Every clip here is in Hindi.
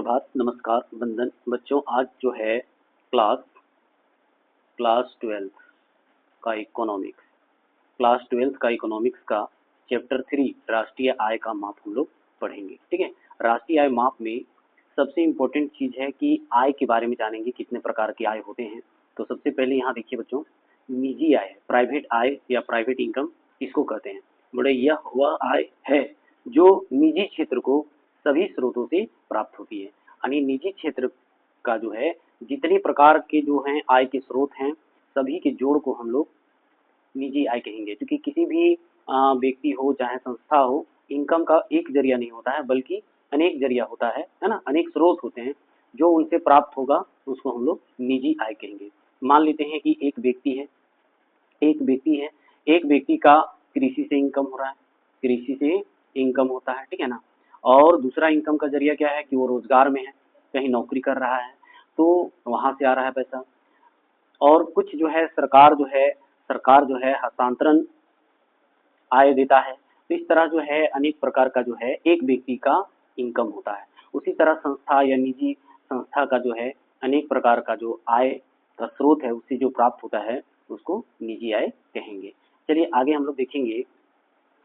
सुप्रभात, नमस्कार, वंदन। बच्चों आज जो है क्लास क्लास 12 का इकोनॉमिक्स क्लास 12 का इकोनॉमिक्स का चैप्टर 3 राष्ट्रीय आय का माप हम लोग पढ़ेंगे। ठीक है, राष्ट्रीय आय माप में सबसे इम्पोर्टेंट चीज़ है कि आय के बारे में जानेंगे, कितने प्रकार के आय होते हैं। तो सबसे पहले यहाँ देखिए बच्चों, निजी आय, प्राइवेट आय या प्राइवेट इनकम इसको कहते हैं। बोले यह वह आय है जो निजी क्षेत्र को सभी स्रोतों से प्राप्त होती है। यानी निजी क्षेत्र का जो है जितने प्रकार के जो हैं आय के स्रोत हैं, सभी के जोड़ को हम लोग निजी आय कहेंगे। क्योंकि किसी भी व्यक्ति हो चाहे संस्था हो, इनकम का एक जरिया नहीं होता है बल्कि अनेक जरिया होता है ना, अनेक स्रोत होते हैं। जो उनसे प्राप्त होगा उसको हम लोग निजी आय कहेंगे। मान लेते हैं कि एक व्यक्ति है, एक व्यक्ति का कृषि से इनकम हो रहा है, कृषि से इनकम होता है, ठीक है ना। और दूसरा इनकम का जरिया क्या है कि वो रोजगार में है, कहीं नौकरी कर रहा है तो वहां से आ रहा है पैसा। और कुछ जो है सरकार जो है हस्तांतरण आय देता है। तो इस तरह जो है अनेक प्रकार का जो है एक व्यक्ति का इनकम होता है। उसी तरह संस्था या निजी संस्था का जो है अनेक प्रकार का जो आय का स्रोत है उससे जो प्राप्त होता है उसको निजी आय कहेंगे। चलिए आगे हम लोग देखेंगे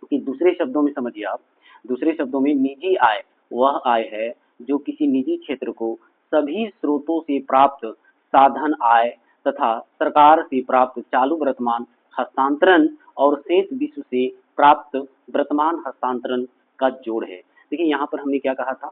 कि दूसरे शब्दों में समझिए आप, दूसरे शब्दों में निजी आय वह आय है जो किसी निजी क्षेत्र को सभी स्रोतों से प्राप्त साधन आय तथा सरकार से प्राप्त चालू वर्तमान हस्तांतरण और शेष विश्व से प्राप्त वर्तमान हस्तांतरण का जोड़ है। देखिए यहाँ पर हमने क्या कहा था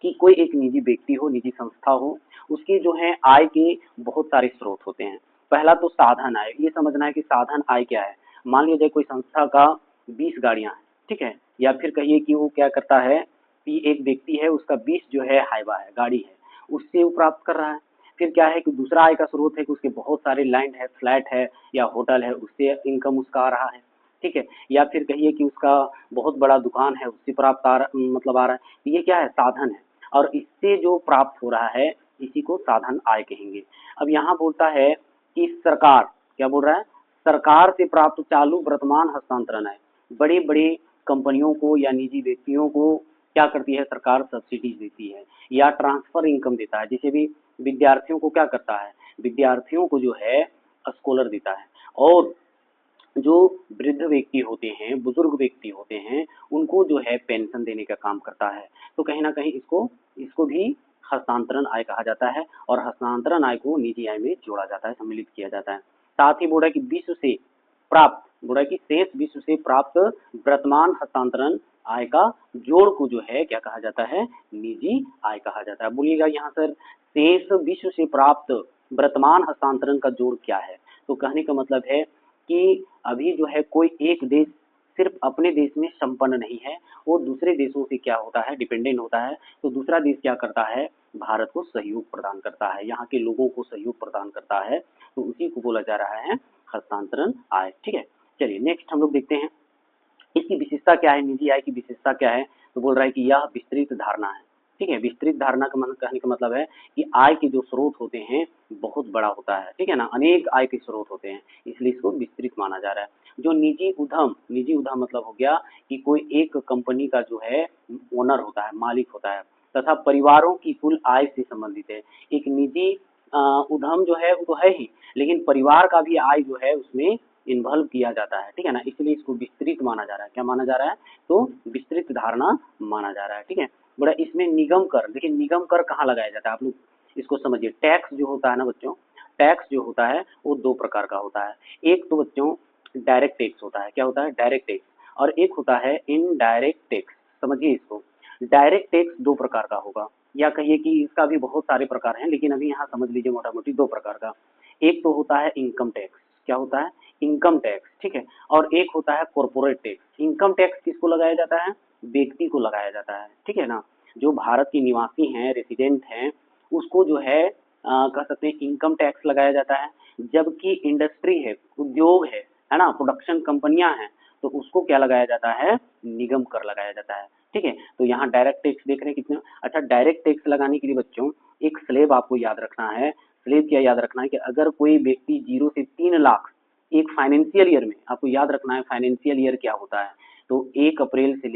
कि कोई एक निजी व्यक्ति हो, निजी संस्था हो, उसके जो है आय के बहुत सारे स्रोत होते हैं। पहला तो साधन आय, ये समझना है कि साधन आय क्या है। मान लीजिए कोई संस्था का 20 गाड़ियां हैं, ठीक है, या फिर कहिए कि वो क्या करता है कि एक व्यक्ति है उसका 20 जो है हाइवा है, गाड़ी है, उससे वो प्राप्त कर रहा है। फिर क्या है कि दूसरा आय का स्रोत है कि उसके बहुत सारे लैंड है, फ्लैट है या होटल है, उससे इनकम उसका आ रहा है, ठीक है। या फिर कहिए कि उसका बहुत बड़ा दुकान है, उससे प्राप्त आ रहा है। ये क्या है, साधन है। और इससे जो प्राप्त हो रहा है इसी को साधन आय कहेंगे। अब यहाँ बोलता है कि सरकार, क्या बोल रहा है, सरकार से प्राप्त चालू वर्तमान हस्तांतरण है। बड़ी बड़ी कंपनियों को या निजी व्यक्तियों को क्या करती है सरकार, सब्सिडीज देती है या ट्रांसफर इनकम देता है। जैसे भी विद्यार्थियों को क्या करता है, विद्यार्थियों को जो है स्कॉलर देता है। और जो वृद्ध व्यक्ति होते हैं, बुजुर्ग व्यक्ति होते हैं, उनको जो है पेंशन देने का काम करता है। तो कहीं ना कहीं इसको भी हस्तांतरण आय कहा जाता है और हस्तांतरण आय को निजी आय में जोड़ा जाता है, सम्मिलित किया जाता है। साथ ही बोला कि विश्व से प्राप्त, बोला कि शेष विश्व से प्राप्त वर्तमान हस्तांतरण आय का जोड़ को जो है क्या कहा जाता है, निजी आय कहा जाता है। बोलिएगा यहाँ सर शेष विश्व से प्राप्त वर्तमान हस्तांतरण का जोड़ क्या है। तो कहने का मतलब है कि अभी जो है कोई एक देश सिर्फ अपने देश में संपन्न नहीं है, वो दूसरे देशों से क्या होता है, डिपेंडेंट होता है। तो दूसरा देश क्या करता है, भारत को सहयोग प्रदान करता है, यहाँ के लोगों को सहयोग प्रदान करता है। तो उसी को बोला जा रहा है हस्तांतरण आय, ठीक है। चलिए नेक्स्ट हम लोग देखते हैं इसकी विशेषता क्या है, निजी आय की विशेषता क्या है। तो बोल रहा है कि यह विस्तृत धारणा है, ठीक है। विस्तृत धारणा का कहने का मतलब है कि आय के जो स्रोत होते हैं बहुत बड़ा होता है, ठीक है ना, अनेक आय के स्रोत होते हैं, इसलिए इसको विस्तृत माना जा रहा है। जो निजी उद्यम मतलब हो गया कि कोई एक कंपनी का जो है ओनर होता है, मालिक होता है, तथा परिवारों की कुल आय से संबंधित है। एक निजी उद्यम जो है वो तो है ही, लेकिन परिवार का भी आय जो है उसमें इन्वॉल्व किया जाता है, ठीक है ना, इसलिए इसको विस्तृत माना जा रहा है। क्या माना जा रहा है, तो विस्तृत धारणा माना जा रहा है, ठीक है। बड़ा इसमें निगम कर, देखिए निगम कर कहाँ लगाया जाता है, आप लोग इसको समझिए। टैक्स जो होता है ना बच्चों, टैक्स जो होता है वो दो प्रकार का होता है। एक तो बच्चों डायरेक्ट टैक्स होता है, क्या होता है, डायरेक्ट टैक्स, और एक होता है इनडायरेक्ट टैक्स। समझिए इसको, डायरेक्ट टैक्स दो प्रकार का होगा, या कहिए कि इसका भी बहुत सारे प्रकार हैं, लेकिन अभी यहाँ समझ लीजिए मोटा मोटी दो प्रकार का। एक तो होता है इनकम टैक्स, क्या होता है, इनकम टैक्स, ठीक है। और एक होता है कॉर्पोरेट टैक्स। इनकम टैक्स किसको लगाया जाता है, व्यक्ति को लगाया जाता है, ठीक है ना, जो भारत के निवासी हैं, रेसिडेंट हैं, उसको जो है कह सकते हैं इनकम टैक्स लगाया जाता है। जबकि इंडस्ट्री है, उद्योग है ना, प्रोडक्शन कंपनियां हैं, तो उसको क्या लगाया जाता है, निगम कर लगाया जाता है, ठीक है। तो यहाँ डायरेक्ट टैक्स देख रहे हैं कितने। अच्छा, डायरेक्ट टैक्स लगाने के लिए बच्चों एक स्लैब आपको याद रखना है। स्लैब क्या याद रखना है कि अगर कोई व्यक्ति 0 से 3 लाख एक फाइनेंशियल ईयर में, आपको याद रखना है फाइनेंशियल ईयर क्या होता है, तो 1 अप्रैल से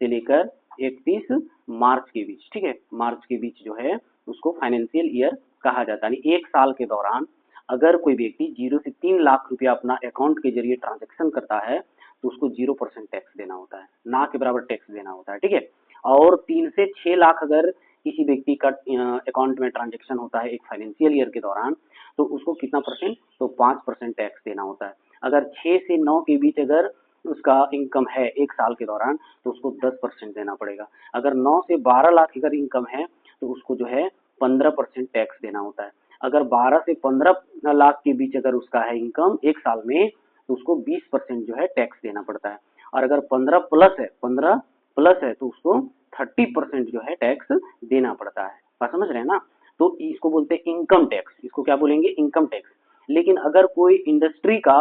लेकर 31 मार्च के बीच, ठीक है, मार्च के बीच जो है उसको फाइनेंशियल ईयर कहा जाता है। यानी एक साल के दौरान अगर कोई व्यक्ति 0 से 3 लाख रुपया अपना अकाउंट के जरिए ट्रांजेक्शन करता है तो उसको 0% टैक्स देना होता है, ना के बराबर टैक्स देना होता है, ठीक है। और 3 से 6 लाख अगर किसी व्यक्ति का अकाउंट में ट्रांजेक्शन होता है एक फाइनेंशियल ईयर के दौरान तो उसको कितना परसेंट, तो 5% टैक्स देना होता है। अगर 6 से 9 के बीच अगर उसका इनकम है एक साल के दौरान तो उसको 10% देना पड़ेगा। अगर 9 से 12 लाख अगर इनकम है तो उसको जो है 15% टैक्स देना होता है। अगर 12 से 15 लाख के बीच अगर उसका है इनकम एक साल में तो उसको 20% जो है टैक्स देना पड़ता है। और अगर 15 प्लस है तो उसको 30% जो है टैक्स देना पड़ता है। बात समझ रहे हैं ना? तो इसको बोलते हैं इनकम टैक्स, इसको क्या बोलेंगे, इनकम टैक्स। लेकिन अगर कोई इंडस्ट्री का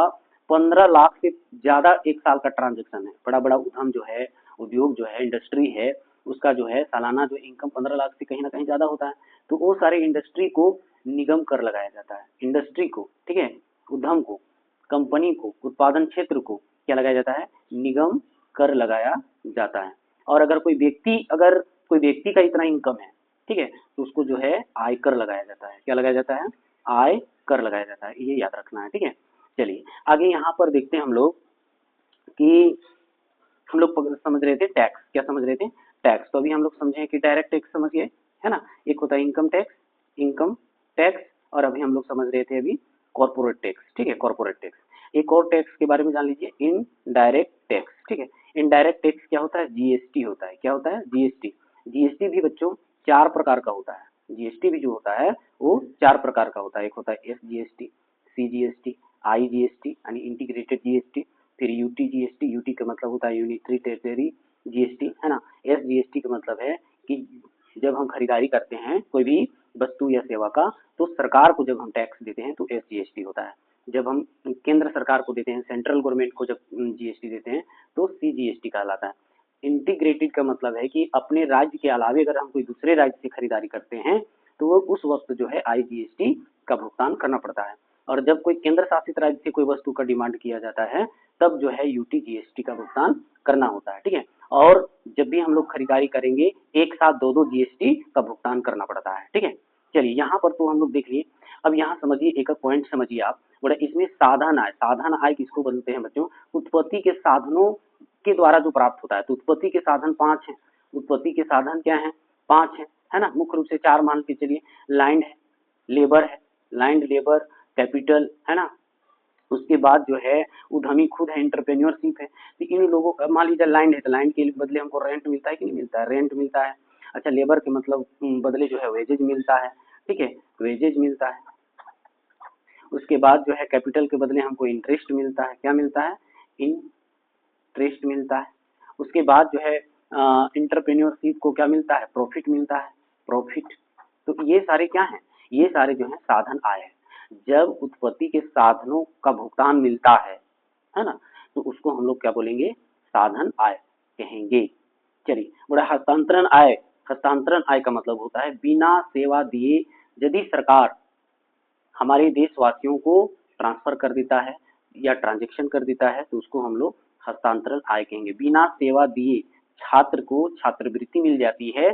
15 लाख से ज्यादा एक साल का ट्रांजेक्शन है, बड़ा बड़ा उद्यम जो है, उद्योग जो है, इंडस्ट्री है, उसका जो है सालाना जो इनकम 15 लाख से कहीं ना कहीं ज्यादा होता है, तो वो सारे इंडस्ट्री को निगम कर लगाया जाता है। इंडस्ट्री को, ठीक है, उद्यम को, कंपनी को, उत्पादन क्षेत्र को क्या लगाया जाता है, निगम कर लगाया जाता है। और अगर कोई व्यक्ति का इतना इनकम है, ठीक है, तो उसको जो है आयकर लगाया जाता है। क्या लगाया जाता है, आय कर लगाया जाता है, ये याद रखना है, ठीक है। चलिए आगे यहाँ पर देखते हैं हम लोग कि हम लोग समझ रहे थे टैक्स, क्या समझ रहे थे, टैक्स। तो अभी हम लोग समझे कि डायरेक्ट टैक्स समझिए, है ना, एक होता है इनकम टैक्स, और अभी हम लोग समझ रहे थे अभी कॉर्पोरेट टैक्स, ठीक है, कॉर्पोरेट टैक्स। एक और टैक्स के बारे में जान लीजिए, इनडायरेक्ट टैक्स, ठीक है। इनडायरेक्ट टैक्स क्या होता है, जीएसटी होता है। क्या होता है, जीएसटी। जीएसटी भी बच्चों 4 प्रकार का होता है। जीएसटी भी जो होता है वो 4 प्रकार का होता है। एक होता है एसजीएसटी, सीजीएसटी, आईजीएसटी यानी इंटीग्रेटेड जीएसटी, फिर यूटी जीएसटी, यूटी का मतलब होता है यूनिटरी टेरिटरी जीएसटी, है ना। एसजीएसटी का मतलब है कि जब हम खरीदारी करते हैं कोई भी वस्तु या सेवा का तो सरकार को जब हम टैक्स देते हैं तो एसजीएसटी होता है। जब हम केंद्र सरकार को देते हैं, सेंट्रल गवर्नमेंट को जब जीएसटी देते हैं तो सीजीएसटी कहलाता है। इंटीग्रेटेड का मतलब है कि अपने राज्य के अलावे अगर हम कोई दूसरे राज्य से खरीदारी करते हैं तो वो उस वक्त जो है आईजीएसटी का भुगतान करना पड़ता है। और जब कोई केंद्र शासित राज्य से कोई वस्तु का डिमांड किया जाता है तब जो है यूटी जीएसटी का भुगतान करना होता है, ठीक है। और जब भी हम लोग खरीदारी करेंगे एक साथ दो जीएसटी का भुगतान करना पड़ता है, ठीक है। चलिए यहाँ पर तो हम लोग देख लिए। अब यहाँ समझिए, एक पॉइंट समझिए आप, बोला इसमें साधन आय किसको बोलते हैं बच्चों, उत्पत्ति के साधनों के द्वारा जो प्राप्त होता है। तो उत्पत्ति के साधन 5 हैं। उत्पत्ति के साधन क्या है, 5 है ना। मुख्य रूप से 4 मान के चलिए, लैंड है, लेबर है, लैंड, लेबर, कैपिटल, है ना। उसके बाद जो है उद्यमी खुद है, एंटरप्रेन्योरशिप है। तो इन लोगों का मान लीजिए लैंड है तो लैंड के बदले हमको रेंट मिलता है कि नहीं मिलता है, रेंट मिलता है। अच्छा, लेबर के मतलब बदले जो है वेजेज मिलता है, ठीक है, वेजेज मिलता है। उसके बाद जो है कैपिटल के बदले हमको इंटरेस्ट मिलता है। क्या मिलता है, इंटरेस्ट मिलता है। उसके बाद जो है एंटरप्रेन्योरशिप को क्या मिलता है, प्रॉफिट मिलता है, प्रॉफिट। तो ये सारे क्या हैं, ये सारे जो है साधन आय है। जब उत्पत्ति के साधनों का भुगतान मिलता है ना, तो उसको हम लोग क्या बोलेंगे, साधन आय कहेंगे। चलिए, बड़ा हस्तांतरण आय का मतलब होता है बिना सेवा दिए यदि सरकार हमारे देशवासियों को ट्रांसफर कर देता है या ट्रांजैक्शन कर देता है तो उसको हम लोग हस्तांतरण आय कहेंगे। बिना सेवा दिए छात्र को छात्रवृत्ति मिल जाती है,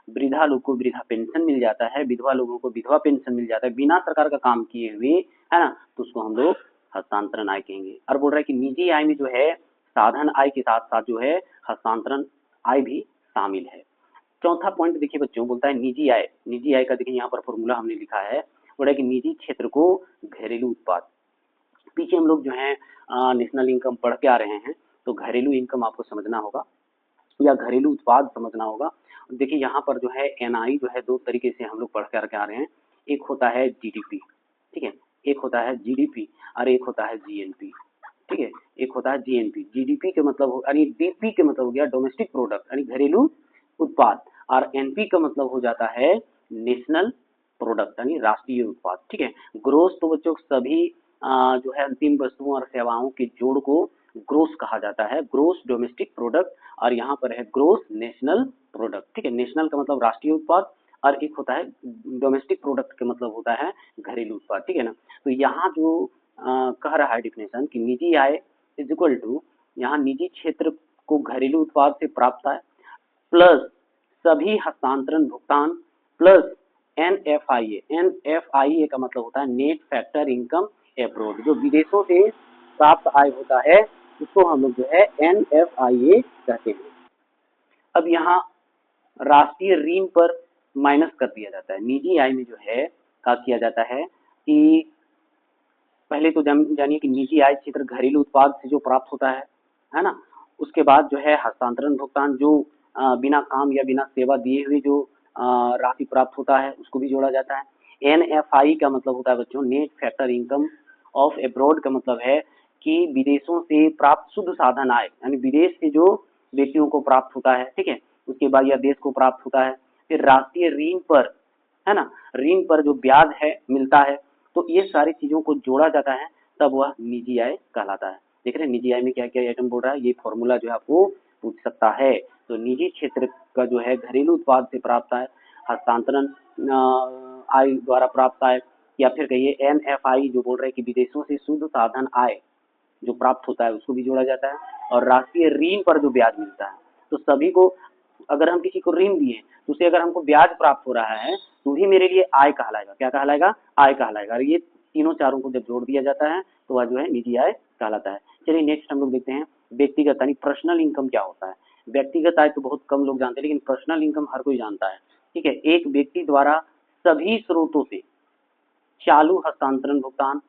वृद्धा लोग को वृद्धा पेंशन मिल जाता है, विधवा लोगों को विधवा पेंशन मिल जाता है, बिना सरकार का काम किए हुए, है ना, तो उसको हम लोग हस्तांतरण आय कहेंगे। और बोल रहा है कि निजी आय में जो है साधन आय के साथ साथ जो है हस्तांतरण आय भी शामिल है। चौथा पॉइंट देखिए बच्चों, बोलता है निजी आय। निजी आय का देखिए यहाँ पर फॉर्मूला हमने लिखा है, बोल रहा है कि निजी क्षेत्र को घरेलू उत्पाद, पीछे हम लोग जो है नेशनल इनकम पढ़ के आ रहे हैं तो घरेलू इनकम आपको समझना होगा या घरेलू उत्पाद समझना होगा। देखिए यहाँ पर जो है एनआई जो है 2 तरीके से हम लोग पढ़ के आ रहे हैं। एक होता है जीडीपी, ठीक है, एक होता है जीडीपी और एक होता है जीएनपी, ठीक है, एक होता है जीएनपी। जीडीपी के मतलब यानी डीपी के मतलब हो गया डोमेस्टिक प्रोडक्ट यानी घरेलू उत्पाद, और एनपी का मतलब हो जाता है नेशनल प्रोडक्ट यानी राष्ट्रीय उत्पाद, ठीक है। ग्रोस तो बच्चों सभी जो है अंतिम वस्तुओं और सेवाओं के जोड़ को ग्रोस कहा जाता है, ग्रोस डोमेस्टिक प्रोडक्ट। और यहाँ पर है ग्रोस नेशनल प्रोडक्ट, ठीक है। नेशनल का मतलब राष्ट्रीय उत्पाद और एक होता है डोमेस्टिक प्रोडक्ट का मतलब होता है घरेलू उत्पाद, ठीक है ना। तो यहाँ जो कह रहा है डिफिनेशन कि निजी आय इज इक्वल टू, यहाँ निजी क्षेत्र को घरेलू उत्पाद से प्राप्त आय प्लस सभी हस्तांतरण भुगतान प्लस NFIA। NFIA का मतलब होता है नेट फैक्टर इनकम एब्रोड, जो विदेशों से प्राप्त आय होता है उसको हम लोग जो है NFIA कहते हैं। अब यहाँ राष्ट्रीय ऋण पर माइनस कर दिया जाता है। निजी आय में जो है क्या किया जाता है कि पहले तो जानिए कि निजी आय क्षेत्र घरेलू उत्पाद से जो प्राप्त होता है ना। उसके बाद जो है हस्तांतरण भुगतान, जो बिना काम या बिना सेवा दिए हुए जो राशि प्राप्त होता है उसको भी जोड़ा जाता है। NFI का मतलब होता है बच्चों net factor income of abroad, का मतलब है कि विदेशों से प्राप्त शुद्ध साधन आय, यानी विदेश से जो व्यक्तियों को प्राप्त होता है, ठीक है, उसके बाद या देश को प्राप्त होता है। फिर राष्ट्रीय ऋण पर, है ना, ऋण पर जो ब्याज है मिलता है, तो ये सारी चीजों को जोड़ा जाता है, तब वह निजी आय कहलाता है। देख रहे हैं निजी आय में क्या क्या आइटम बोल रहा है, ये फॉर्मूला जो है आपको पूछ सकता है। तो निजी क्षेत्र का जो है घरेलू उत्पाद से प्राप्त आय, हस्तांतरण आय द्वारा प्राप्त आय, या फिर कहिए NFI जो बोल रहे हैं कि विदेशों से शुद्ध साधन आय जो प्राप्त होता है उसको भी जोड़ा जाता है, और राष्ट्रीय ऋण पर जो ब्याज मिलता है। तो सभी को, अगर हम किसी को ऋण दिए तो उसे अगर हमको ब्याज प्राप्त हो रहा है तो ही मेरे लिए आय कहलाएगा। क्या कहलाएगा? आय कहलाएगा। और ये तीनों चारों को जब जोड़ दिया जाता है तो वह जो है निजी आय कहलाता है। चलिए नेक्स्ट हम लोग देखते हैं व्यक्तिगत यानी पर्सनल इनकम क्या होता है। व्यक्तिगत आय तो बहुत कम लोग जानते हैं, लेकिन पर्सनल इनकम हर कोई जानता है। ठीक है, एक व्यक्ति द्वारा सभी स्रोतों से चालू हस्तांतरण भुगतान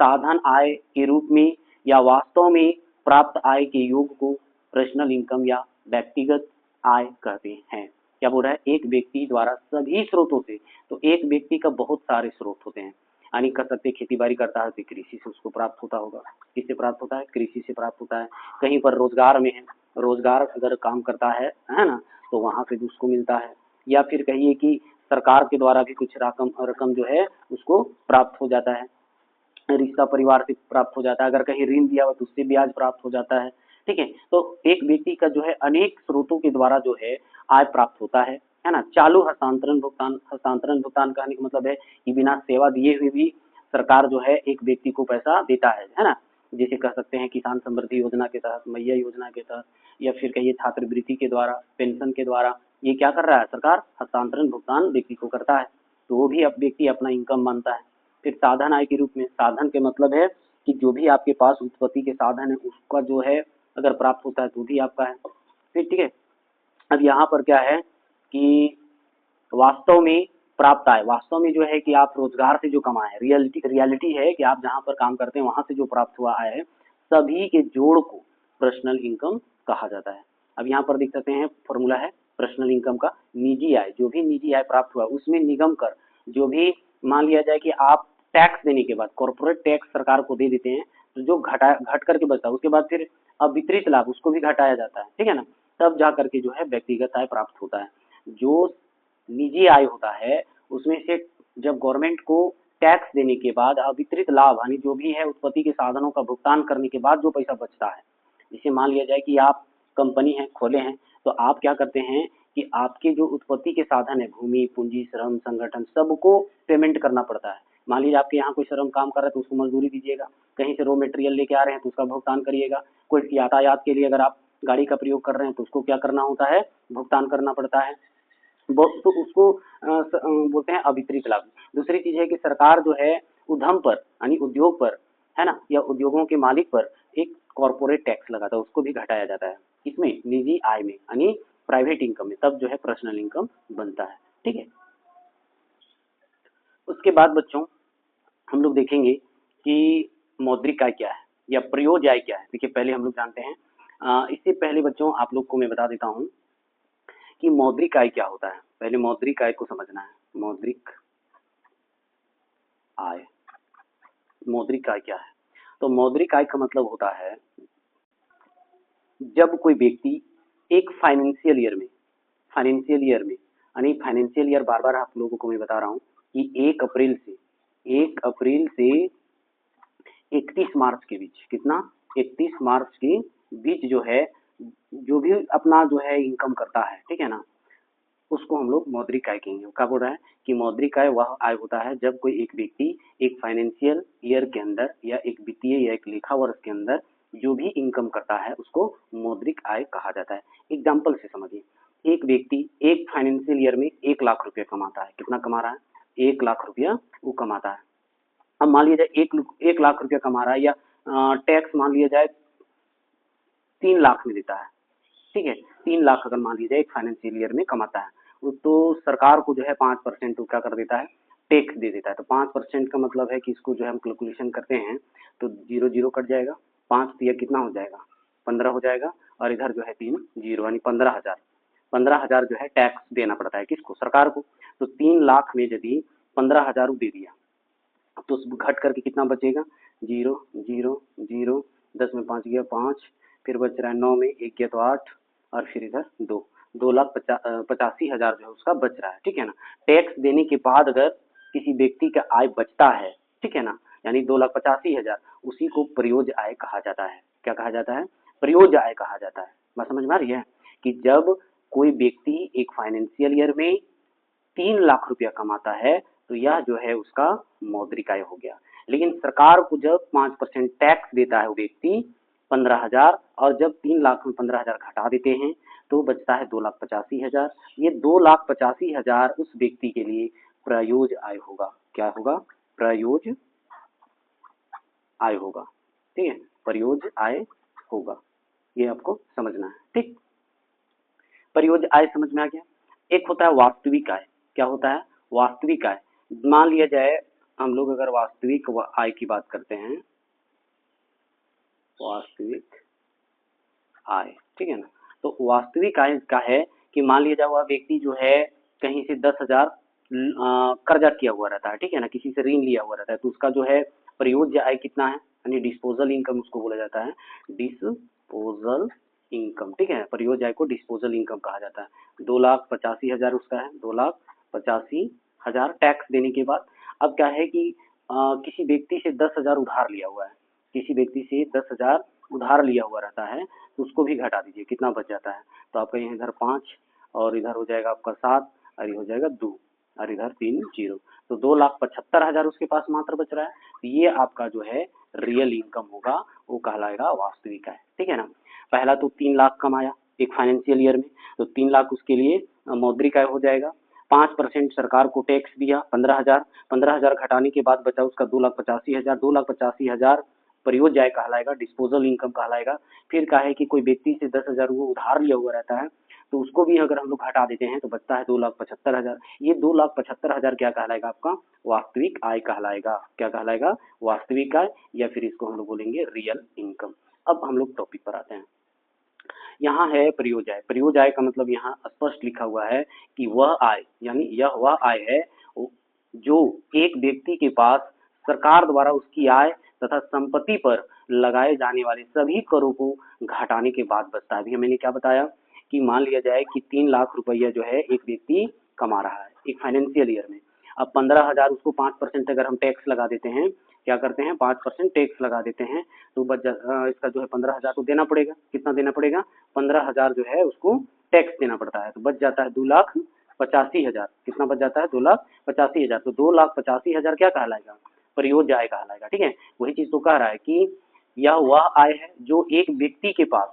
साधन आय के रूप में या वास्तव में प्राप्त आय के योग को पर्सनल इनकम या व्यक्तिगत आय कहते हैं। क्या बोल रहा है? एक व्यक्ति द्वारा सभी स्रोतों से, तो एक व्यक्ति का बहुत सारे स्रोत होते हैं, यानी कर सकते खेती बाड़ी करता है तो कृषि से उसको प्राप्त होता होगा। किससे प्राप्त होता है? कृषि से प्राप्त होता है। कहीं पर रोजगार में है, रोजगार अगर काम करता है ना, तो वहां से भी उसको मिलता है। या फिर कहिए कि सरकार के द्वारा भी कुछ रकम जो है उसको प्राप्त हो जाता है, रिश्ता परिवार से प्राप्त हो जाता है, अगर कहीं ऋण दिया हुआ तो उससे ब्याज प्राप्त हो जाता है। ठीक है, तो एक व्यक्ति का जो है अनेक स्रोतों के द्वारा जो है आय प्राप्त होता है ना। चालू हस्तांतरण भुगतान, हस्तांतरण भुगतान कहने का मतलब है कि बिना सेवा दिए हुए भी सरकार जो है एक व्यक्ति को पैसा देता है ना। जैसे कह सकते हैं किसान समृद्धि योजना के तहत, मैया योजना के तहत, या फिर कहिए छात्रवृत्ति के द्वारा, पेंशन के द्वारा, ये क्या कर रहा है? सरकार हस्तांतरण भुगतान व्यक्ति को करता है, तो वो भी अब व्यक्ति अपना इनकम मानता है। फिर साधन आय के रूप में, साधन के मतलब है कि जो भी आपके पास उत्पत्ति के साधन है उसका जो है अगर प्राप्त होता है तो भी आपका है। फिर ठीक है, अब यहाँ पर क्या है कि वास्तव में प्राप्त आय, वास्तव में जो है कि आप रोजगार से जो कमाए हैं, रियलिटी है कि आप जहाँ पर काम करते हैं वहां से जो प्राप्त हुआ आय है, सभी के जोड़ को पर्सनल इनकम कहा जाता है। अब यहाँ पर देख सकते हैं फॉर्मूला है पर्सनल इनकम का। निजी आय, जो भी निजी आय प्राप्त हुआ उसमें निगम कर, जो भी मान लिया जाए कि आप टैक्स देने के बाद कॉर्पोरेट टैक्स सरकार को दे देते हैं, तो जो घट करके बचता है उसके बाद फिर अब वितरित लाभ उसको भी घटाया जाता है, ठीक है ना, तब जा करके जो है व्यक्तिगत आय प्राप्त होता है। जो निजी आय होता है उसमें से जब गवर्नमेंट को टैक्स देने के बाद अवितरित लाभ, यानी जो भी है उत्पत्ति के साधनों का भुगतान करने के बाद जो पैसा बचता है, जैसे मान लिया जाए कि आप कंपनी है खोले हैं, तो आप क्या करते हैं कि आपके जो उत्पत्ति के साधन है, भूमि, पूंजी, श्रम, संगठन, सबको पेमेंट करना पड़ता है। मान लीजिए आपके यहाँ कोई श्रम काम कर रहा है तो उसको मजदूरी दीजिएगा, कहीं से रॉ मटेरियल लेके आ रहे हैं तो उसका भुगतान करिएगा, कोई यातायात के लिए अगर आप गाड़ी का प्रयोग कर रहे हैं तो उसको क्या करना होता है? भुगतान करना पड़ता है। तो उसको बोलते हैं अवितरित लाभ। दूसरी चीज है कि सरकार जो है उद्यम पर यानी उद्योग पर, है ना, या उद्योगों के मालिक पर एक कॉर्पोरेट टैक्स लगाता है, उसको भी घटाया जाता है। इसमें निजी आय में यानी प्राइवेट इनकम में, तब जो है पर्सनल इनकम बनता है। ठीक है, उसके बाद बच्चों हम लोग देखेंगे कि मौद्रिक आय क्या है या प्रयोज्य आय क्या है। देखिए पहले हम लोग जानते हैं, इससे पहले बच्चों आप लोग को मैं बता देता हूँ कि मौद्रिक आय क्या होता है। पहले मौद्रिक आय को समझना है। मौद्रिक आय, मौद्रिक आय क्या है? तो मौद्रिक आय का मतलब होता है जब कोई व्यक्ति एक फाइनेंशियल ईयर में यानी फाइनेंशियल ईयर, बार बार आप लोगों को मैं बता रहा हूँ कि 1 अप्रैल से 31 मार्च के बीच, कितना? 31 मार्च के बीच जो है, जो भी अपना जो है इनकम करता है, ठीक है ना, उसको हम लोग मौद्रिक आय कहेंगे। क्या बोल रहा है कि मौद्रिक आय वह आय होता है जब कोई एक व्यक्ति एक फाइनेंशियल ईयर के अंदर या एक वित्तीय या एक लेखा वर्ष के अंदर जो भी इनकम करता है उसको मौद्रिक आय कहा जाता है। एग्जाम्पल से समझिए, एक व्यक्ति एक फाइनेंशियल ईयर में 1 लाख रुपया कमाता है, कितना कमा रहा है? 1 लाख रुपया वो कमाता है। अब मान लिया जाए 1 लाख रुपया कमा रहा है, या टैक्स मान लिया जाए 3 लाख में देता है, ठीक है। 3 लाख अगर मान लिया जाए एक फाइनेंशियल ईयर में कमाता है, तो सरकार को जो है 5% क्या कर देता है? टैक्स दे देता है। तो 5% का मतलब है कि इसको जो है हम कैलकुलेशन करते हैं तो 0 0 कट जाएगा, 5 दिया कितना हो जाएगा? 15 हो जाएगा, और इधर जो है 3 0 यानी 15,000। 15,000 जो है टैक्स देना पड़ता है, किसको? सरकार को। तो 3 लाख में यदि 15,000 दे दिया तो घट करके कितना बचेगा? 0 0 0, 10 में 5 गया 5, फिर बच रहा है 9 में 1 गया तो 8, और फिर इधर 2,85,000 जो है उसका बच रहा है, ठीक है ना। टैक्स देने के बाद अगर किसी व्यक्ति का आय बचता है, ठीक है ना, यानी 2,85,000, उसी को प्रयोज्य आय कहा जाता है। क्या कहा जाता है? प्रयोज्य आय कहा जाता है। बात समझ में आ रही है कि जब कोई व्यक्ति एक फाइनेंशियल ईयर में 3 लाख रुपया कमाता है तो यह जो है उसका मौद्रिक आय हो गया। लेकिन सरकार को जब 5% टैक्स देता है वो व्यक्ति 15,000, और जब 3 लाख में 15,000 घटा देते हैं तो बचता है 2,85,000। ये 2,85,000 उस व्यक्ति के लिए प्रयोज्य आय होगा। क्या होगा? प्रयोज्य आय होगा, ठीक है, प्रयोज्य आय होगा। ये आपको समझना है, ठीक। प्रयोज्य आय समझ में आ गया। एक होता है वास्तविक आय। क्या होता है? वास्तविक आय। मान लिया जाए हम लोग अगर वास्तविक आय की बात करते हैं, वास्तविक आय, ठीक है ना, तो वास्तविक आय का है कि मान लिया जाए वह व्यक्ति जो है कहीं से 10,000 कर्जा किया हुआ रहता है, ठीक है ना, किसी से ऋण लिया हुआ रहता है, तो उसका जो है प्रयोज्य आय कितना है? यानी डिस्पोजल इनकम उसको बोला जाता है, डिस्पोजल इनकम, ठीक है। प्रयोज्य आय को डिस्पोजल इनकम कहा जाता है। 2,85,000 उसका है, 2,85,000 टैक्स देने के बाद। अब क्या है कि किसी व्यक्ति से 10,000 उधार लिया हुआ है, किसी व्यक्ति से 10,000 उधार लिया हुआ रहता है, तो उसको भी घटा दीजिए, कितना बच जाता है? तो आपका यहाँ इधर 5, और इधर हो जाएगा आपका 7, और ये हो जाएगा 2, और इधर 3 0, तो 2,75,000 उसके पास मात्र बच रहा है। तो ये आपका जो है रियल इनकम होगा, वो कहलाएगा वास्तविक आय, ठीक है ना। पहला तो 3 लाख कमाया एक फाइनेंशियल ईयर में, तो 3 लाख उसके लिए मौद्रिक आय हो जाएगा। 5% सरकार को टैक्स दिया 15,000, 15,000 घटाने के बाद बचा उसका 2,85,000, 2,85,000 प्रयोज्य आय कहलाएगा, डिस्पोजल इनकम कहलाएगा। फिर क्या है कि कोई व्यक्ति से 10,000 वो उधार लिया हुआ रहता है, तो उसको भी अगर हम लोग हटा देते हैं तो बचता है 2,75,000। ये 2,75,000 क्या कहलाएगा? आपका वास्तविक आय कहलाएगा। क्या कहलाएगा? वास्तविक आय, या फिर इसको हम लोग बोलेंगे रियल इनकम। अब हम लोग टॉपिक पर आते हैं। यहाँ है प्रयोज्य आय। प्रयोज्य आय का मतलब यहाँ स्पष्ट लिखा हुआ है कि वह आय, यानी यह वह आय है जो एक व्यक्ति के पास सरकार द्वारा उसकी आय तथा संपत्ति पर लगाए जाने वाले सभी करों को घटाने के बाद बचता है। अभी मैंने क्या बताया कि मान लिया जाए कि 3 लाख रुपया जो है एक व्यक्ति कमा रहा है एक फाइनेंशियल ईयर में। अब 15,000 उसको 5% अगर हम टैक्स लगा देते हैं, क्या करते हैं 5% टैक्स लगा देते हैं, तो इसका जो है 15,000 को देना पड़ेगा। कितना देना पड़ेगा? 15,000 जो है उसको टैक्स देना पड़ता है, तो बच जाता है 2,85,000। कितना बच जाता है? 2,85,000। तो 2,85,000 क्या कहलाएगा? प्रयोज्य आय कहलाएगा, ठीक है। वही चीज तो कह रहा है कि यह वह आय है जो एक व्यक्ति के पास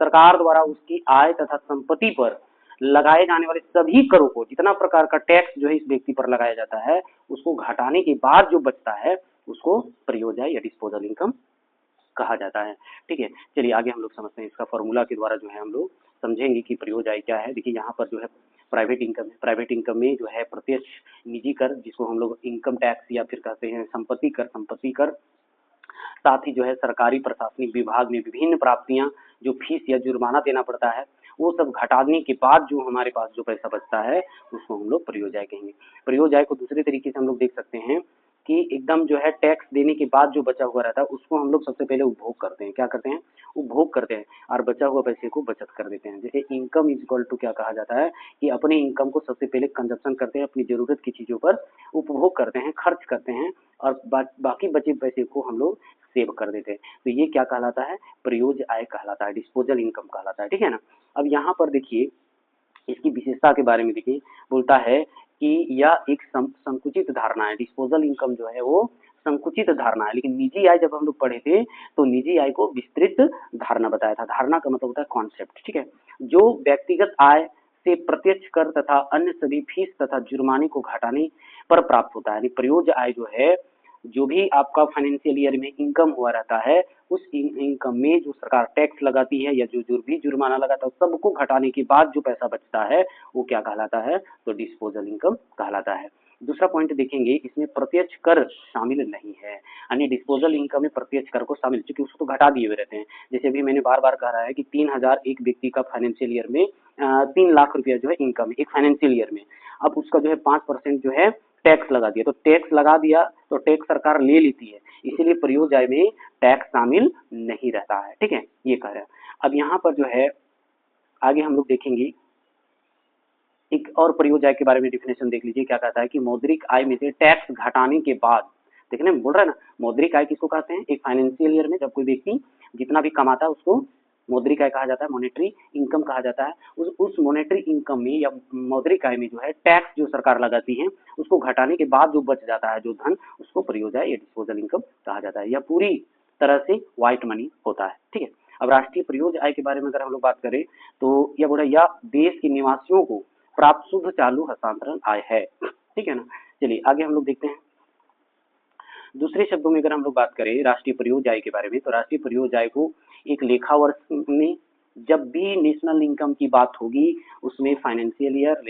सरकार द्वारा उसकी आय तथा संपत्ति पर लगाए जाने वाले सभी करों को, जितना प्रकार का टैक्स जो है इस व्यक्ति पर लगाया जाता है, उसको घटाने के बाद जो बचता है उसको प्रयोज्य आय या डिस्पोजल इनकम कहा जाता है, ठीक है। चलिए आगे हम लोग समझते हैं। इसका फॉर्मूला के द्वारा जो है हम लोग समझेंगे कि प्रयोज्य आय क्या है। देखिए यहाँ पर जो है प्राइवेट इनकम है। प्राइवेट इनकम में जो है प्रत्यक्ष निजी कर, जिसको हम लोग इनकम टैक्स या फिर कहते हैं संपत्ति कर, साथ ही जो है सरकारी प्रशासनिक विभाग में विभिन्न प्राप्तियां, जो फीस या जुर्माना देना पड़ता है, वो सब घटाने के बाद जो हमारे पास जो पैसा बचता है उसको हम लोग प्रयोज्य आय कहेंगे। प्रयोज्य आय को दूसरे तरीके से हम लोग देख सकते हैं कि एकदम जो है टैक्स देने के बाद जो बचा हुआ रहता है उसको हम लोग सबसे पहले उपभोग करते हैं। क्या करते हैं? उपभोग करते हैं, और बचा हुआ पैसे को बचत कर देते हैं। जैसे इनकम इज इक्वल टू क्या कहा जाता है कि अपने इनकम को सबसे पहले कंजप्शन करते हैं, अपनी जरूरत की चीजों पर उपभोग करते हैं, खर्च करते हैं, और बाकी बचे पैसे को हम लोग सेव कर देते हैं। तो ये क्या कहलाता है? प्रयोज्य आय कहलाता है, डिस्पोजल इनकम कहलाता है, ठीक है ना। अब यहाँ पर देखिए इसकी विशेषता के बारे में देखिए, बोलता है कि यह एक संकुचित धारणा है। डिस्पोजल इनकम जो है वो संकुचित धारणा है, लेकिन निजी आय जब हम लोग पढ़े थे तो निजी आय को विस्तृत धारणा बताया था। धारणा का मतलब होता है कॉन्सेप्ट, ठीक है। जो व्यक्तिगत आय से प्रत्यक्ष कर तथा अन्य सभी फीस तथा जुर्माने को घटाने पर प्राप्त होता है। यानी प्रयोज्य आय जो है, जो भी आपका फाइनेंशियल ईयर में इनकम हुआ रहता है, उस इनकम में जो सरकार टैक्स लगाती है या जो भी जुर्माना लगाता है, सबको घटाने के बाद जो पैसा बचता है वो क्या कहलाता है, तो डिस्पोजल इनकम कहलाता है। दूसरा पॉइंट देखेंगे, इसमें प्रत्यक्ष कर शामिल नहीं है, यानी डिस्पोजल इनकम में प्रत्यक्ष कर को शामिल, क्योंकि उसको तो घटा दिए हुए रहते हैं। जैसे अभी मैंने बार बार कह रहा है कि 3000 एक व्यक्ति का फाइनेंशियल ईयर में 3 लाख रुपया जो है इनकम है एक फाइनेंशियल ईयर में। अब उसका जो है 5% जो है टैक्स लगा दिया, तो टैक्स लगा दिया तो टैक्स सरकार ले लेती है, इसीलिए प्रयोज्य आय में टैक्स शामिल नहीं रहता है। ठीक है, ये कह रहे हैं। अब यहाँ पर जो है आगे हम लोग देखेंगे, एक और प्रयोज्य आय के बारे में डिफिनेशन देख लीजिए, क्या कहता है कि मौद्रिक आय में से टैक्स घटाने के बाद, देखने बोल रहा है ना, मौद्रिक आय किसको कहते हैं, एक फाइनेंशियल ईयर में जब कोई व्यक्ति जितना भी कमाता है उसको मौद्रिक आय कहा जाता है, मॉनेटरी इनकम कहा जाता है। उस मॉनेटरी इनकम में या मौद्रिक आय में जो है टैक्स जो सरकार लगाती है, उसको घटाने के बाद जो बच जाता है जो धन, उसको प्रयोज्य आय या डिस्पोजल इनकम कहा जाता है। यह पूरी तरह से व्हाइट मनी होता है। ठीक है, अब राष्ट्रीय प्रयोज्य आय के बारे में अगर हम लोग बात करें तो यह बोला या देश के निवासियों को प्राप्त शुद्ध चालू हस्तांतरण आय है। ठीक है ना, चलिए आगे हम लोग देखते हैं। दूसरे शब्दों में अगर हम लोग बात करें राष्ट्रीय प्रयोज्य आय के बारे में, तो राष्ट्रीय प्रयोज्य आय को एक लेखा वर्ष में जब भी नेशनल इनकम की बात होगी उसमें फाइनेंशियल ईयर,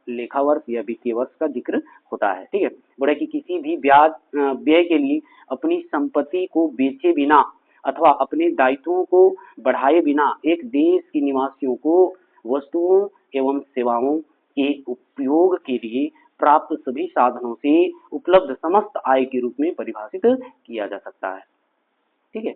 लेखा वर्ष या वित्तीय वर्ष का जिक्र होता है। ठीक है, बोला कि किसी भी व्यय के लिए अपनी संपत्ति को बेचे बिना अथवा अपने दायित्वों को बढ़ाए बिना एक देश के निवासियों को वस्तुओं एवं सेवाओं के उपयोग के लिए प्राप्त सभी साधनों से उपलब्ध समस्त आय के रूप में परिभाषित किया जा सकता है। ठीक है,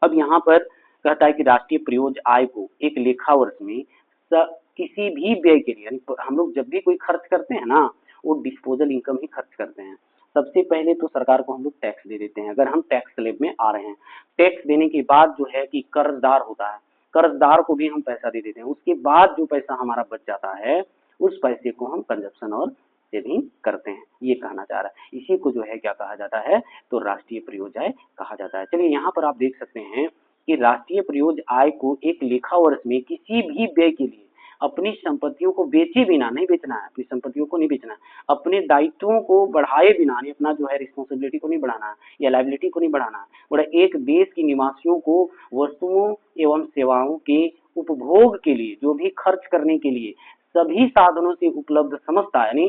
अब यहाँ पर कहता है कि राष्ट्रीय प्रयोज्य आय को एक लेखा वर्ष में किसी भी व्यय के लिए, हम लोग जब भी कोई खर्च करते हैं ना, वो डिस्पोजल इनकम ही खर्च करते हैं। सबसे पहले तो सरकार को हम लोग टैक्स दे देते हैं, अगर हम टैक्स स्लैब में आ रहे हैं, टैक्स देने के बाद जो है कि कर्जदार होता है, कर्जदार को भी हम पैसा दे देते हैं, उसके बाद जो पैसा हमारा बच जाता है उस पैसे को हम कंजप्शन और सेविंग करते हैं, ये कहना चाह रहा है। इसी को जो है क्या कहा जाता है, तो राष्ट्रीय प्रयोज्य आय कहा जाता है। चलिए यहाँ पर आप देख सकते हैं कि राष्ट्रीय प्रयोज्य आय को एक लेखा वर्ष में किसी भी व्यय के लिए अपनी संपत्तियों को बेचे बिना, नहीं बेचना है, अपनी संपत्तियों को नहीं बेचना है, अपने दायित्वों को बढ़ाए बिना, अपना जो है रिस्पॉन्सिबिलिटी को नहीं बढ़ाना है या लायबिलिटी को नहीं बढ़ाना है, और एक देश के निवासियों को वस्तुओं एवं सेवाओं के उपभोग के लिए, जो भी खर्च करने के लिए सभी साधनों से उपलब्ध समझता है। यानी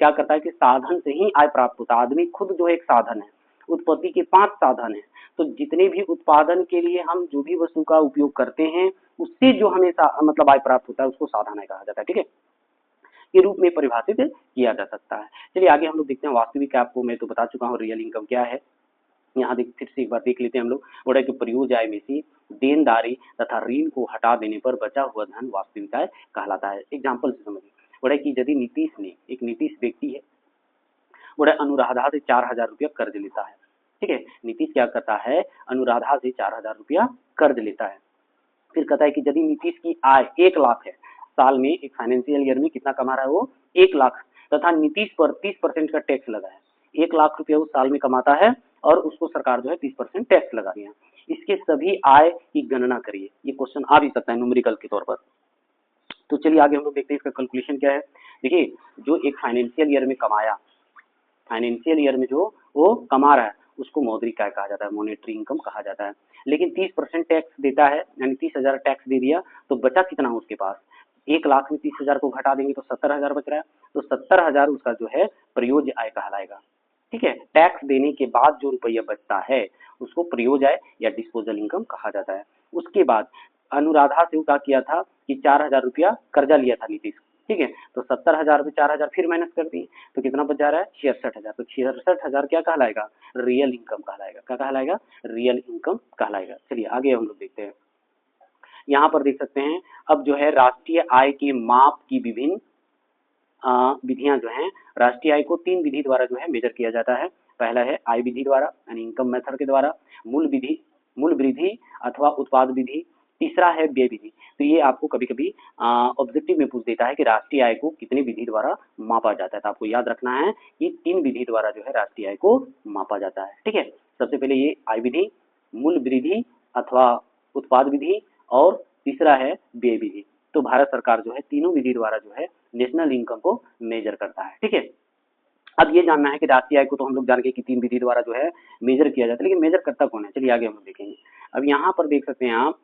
क्या करता है कि साधन से ही आय प्राप्त होता है, आदमी खुद जो एक साधन है, उत्पत्ति के 5 साधन है, तो जितने भी उत्पादन के लिए हम जो भी वस्तु का उपयोग करते हैं उससे जो हमें मतलब आय प्राप्त होता है उसको साधन आय कहा जाता है। ठीक है, के रूप में परिभाषित किया जा सकता है। चलिए आगे हम लोग देखते हैं वास्तविक, आपको मैं तो बता चुका हूँ रियल इनकम क्या है। यहाँ फिर से एक बार देख लेते हैं हम लोग, बोला कि प्रयोज्य आय में से देनदारी तथा ऋण को हटा देने पर बचा हुआ धन वास्तविक आय कहलाता है। एग्जाम्पल से समझिए, बोला कि यदि नीतीश व्यक्ति है, बोला अनुराधा से 4000 रुपया कर्ज लेता है। ठीक है, नीतीश क्या करता है, अनुराधा से 4000 रुपया कर्ज लेता है। फिर कहता है कि यदि नीतीश की आय 1 लाख है, साल में एक फाइनेंशियल ईयर में कितना कमा रहा है वो 1 लाख, तथा नीतीश पर 30% का टैक्स लगा है, 1 लाख रुपया उस साल में कमाता है और उसको सरकार जो है 30% टैक्स लगा रही है। इसके सभी आय की गणना करिए, ये क्वेश्चन आ भी सकता है न्यूमेरिकल के तौर पर। तो चलिए आगे हम लोग देखते हैं इसका कैलकुलेशन क्या है। देखिए, जो एक फाइनेंशियल ईयर में कमाया, फाइनेंशियल ईयर में जो वो कमा रहा है उसको मौद्रिक आय कहा जाता है, मॉनेटरी इनकम कहा जाता है। लेकिन 30% टैक्स देता है, यानी 30,000 टैक्स दे दिया, तो बचा कितना उसके पास, 1 लाख में 30,000 को घटा देंगे तो 70,000 बच रहा है, तो 70,000 उसका जो है प्रयोज्य आय कहलाएगा। ठीक है, टैक्स देने के बाद जो रुपया बचता है उसको प्रयोज्य आय या डिस्पोजल इनकम कहा जाता है। उसके बाद अनुराधा से क्या किया था कि 4000 रुपया कर्जा लिया था नीतीश, ठीक है, तो 70,000 में 4000 फिर माइनस कर दिए तो कितना बच जा रहा है 66,000, तो 66,000 क्या कहलाएगा, रियल इनकम कहलाएगा। क्या कहलाएगा, रियल इनकम कहलाएगा। चलिए आगे हम लोग देखते हैं, यहाँ पर देख सकते हैं अब जो है राष्ट्रीय आय के माप की विभिन्न विधियां जो हैं, राष्ट्रीय आय को 3 विधि द्वारा जो है मेजर किया जाता है। पहला है आय विधि द्वारा, यानी इनकम मेथड के द्वारा, मूल वृद्धि अथवा उत्पाद विधि, तीसरा है व्यय विधि। तो ये आपको कभी कभी ऑब्जेक्टिव में पूछ देता है कि राष्ट्रीय आय को कितने विधि द्वारा मापा जाता है, तो आपको याद रखना है कि 3 विधि द्वारा जो है राष्ट्रीय आय को मापा जाता है। ठीक है, सबसे पहले ये आय विधि, मूल वृद्धि अथवा उत्पाद विधि, और तीसरा है व्यय विधि। तो भारत सरकार जो है तीनों विधि द्वारा जो है नेशनल इनकम को मेजर करता है। ठीक है, अब ये जानना है कि राष्ट्रीय आय को तो हम लोग जान गए कि 3 विधि द्वारा जो है मेजर किया जाता है, लेकिन मेजर करता कौन है? चलिए आगे हम लोग देखेंगे। अब यहाँ पर देख सकते हैं आप,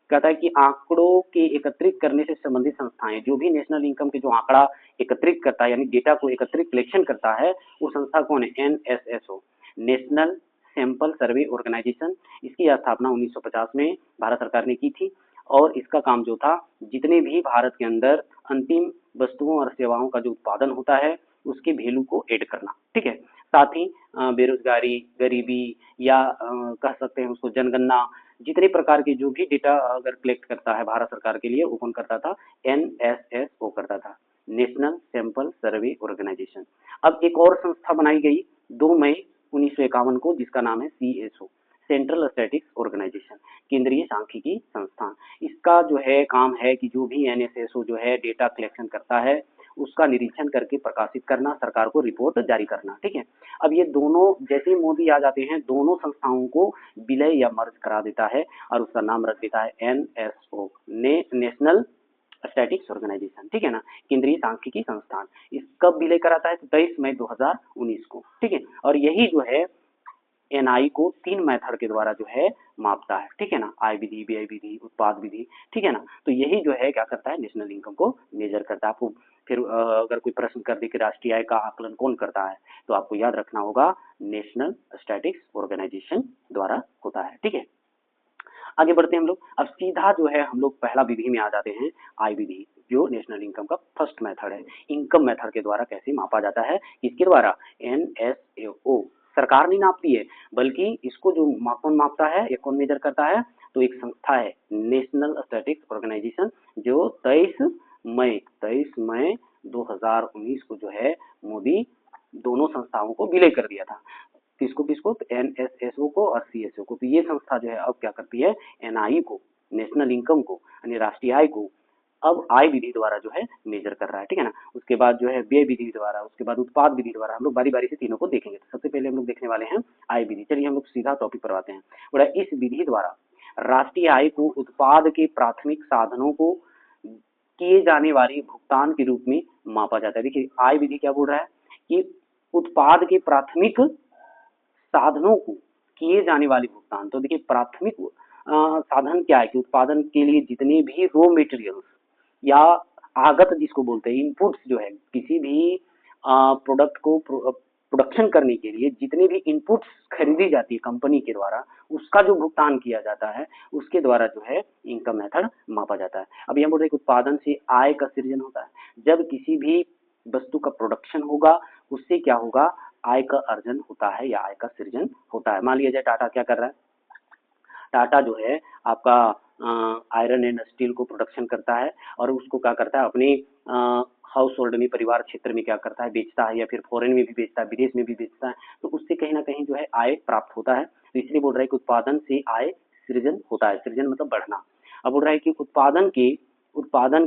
कहता है कि आंकड़ों के एकत्रित करने से संबंधित संस्थाएं, जो भी नेशनल इनकम के जो आंकड़ा एकत्रित करता है यानी डेटा को एकत्रित कलेक्शन करता है, वो संस्था कौन है? NSSO, national sample survey organisation. इसकी स्थापना 1950 में भारत सरकार ने की थी और इसका काम जो था, जितने भी भारत के अंदर अंतिम वस्तुओं और सेवाओं का जो उत्पादन होता है उसके वैल्यू को ऐड करना। ठीक है, साथ ही बेरोजगारी, गरीबी या कह सकते हैं उसको जनगणना, जितने प्रकार के जो भी डेटा अगर कलेक्ट करता है भारत सरकार के लिए, वो कौन करता था? NSSO करता था, नेशनल सैंपल सर्वे ऑर्गेनाइजेशन। अब एक और संस्था बनाई गई 2 मई 1951 को, जिसका नाम है CSO, सेंट्रल स्टैटिस्टिक्स ऑर्गेनाइजेशन, केंद्रीय सांख्यिकी संस्थान। इसका जो है काम है कि जो भी NSSO जो है डेटा कलेक्शन करता है उसका निरीक्षण करके प्रकाशित करना, सरकार को रिपोर्ट जारी करना। ठीक है, अब ये दोनों जैसे ही मोदी आ जाते हैं, दोनों संस्थाओं को विलय या मर्ज करा देता है और उसका नाम रख देता है NSO, नेशनल स्टैटिस्टिक्स ऑर्गेनाइजेशन। ठीक है ना, केंद्रीय सांख्यिकी संस्थान। इस कब विलय कराता है? तो 23 मई 2019 को। ठीक है, और यही जो है NI को 3 मेथड के द्वारा जो है मापता है। ठीक है ना, आय विधि, व्यय विधि, उत्पाद विधि। ठीक है ना, तो यही जो है क्या करता है? नेशनल इनकम को मेजर करता है। आपको फिर अगर कोई प्रश्न कर दे कि राष्ट्रीय आय का आकलन कौन करता है, तो आपको याद रखना होगा नेशनल स्टैटिस्टिक्स ऑर्गेनाइजेशन द्वारा होता है। ठीक है, आगे बढ़ते हैं हम लोग। अब सीधा जो है हम लोग पहला विधि में आ जाते हैं, आय विधि, जो नेशनल इनकम का फर्स्ट मेथड है। इनकम मेथड के द्वारा कैसे मापा जाता है? इसके द्वारा NSAO सरकार नहीं नापती है, बल्कि इसको जो कौन मापता है या कौन मेजर करता है? तो एक संस्था है, नेशनल स्टैटिस्टिक्स ऑर्गेनाइजेशन, जो 23 मई 2019 को जो है मोदी दोनों संस्थाओं को विलय कर दिया था। किसको किसको? तो NSSO को और CSO को। तो ये संस्था जो है अब क्या करती है? NI को, नेशनल इनकम को यानी राष्ट्रीय आय को अब आय विधि द्वारा जो है मेजर कर रहा है। ठीक है ना, उसके बाद जो है व्यय विधि द्वारा, उसके बाद उत्पाद विधि द्वारा। हम लोग बारी बारी से तीनों को देखेंगे। तो सबसे पहले हम लोग देखने वाले हैं आय विधि। चलिए हम लोग सीधा टॉपिक पर आते हैं। बोला इस विधि द्वारा राष्ट्रीय आय को उत्पाद के प्राथमिक साधनों को किए जाने वाले भुगतान के रूप में मापा जाता है। देखिए आय विधि क्या बोल रहा है कि उत्पाद के प्राथमिक साधनों को किए जाने वाले भुगतान। तो देखिए प्राथमिक साधन क्या है कि उत्पादन के लिए जितने भी रॉ मटेरियल्स या आगत जिसको बोलते हैं, इनपुट्स जो है किसी भी प्रोडक्ट को प्रोडक्शन करने के लिए जितने भी इनपुट्स खरीदी जाती है कंपनी के द्वारा, उसका जो भुगतान किया जाता है उसके द्वारा जो है इनकम मेथड मापा जाता है। अब हम बोल रहे हैं कि उत्पादन से आय का सृजन होता है। जब किसी भी वस्तु का प्रोडक्शन होगा उससे क्या होगा? आय का अर्जन होता है या आय का सृजन होता है। मान लिया जाए टाटा क्या कर रहा है? टाटा जो है आपका आयरन एंड स्टील को प्रोडक्शन करता है और उसको क्या करता है? अपने हाउस होल्ड में, परिवार क्षेत्र में क्या करता है? बेचता है, या फिर फॉरेन में भी बेचता है, विदेश में भी बेचता है। तो उससे कहीं ना कहीं जो है आय प्राप्त होता है। तो इसलिए बोल रहा है कि उत्पादन से आय सृजन होता है। सृजन मतलब बढ़ना। अब बोल रहा है कि उत्पादन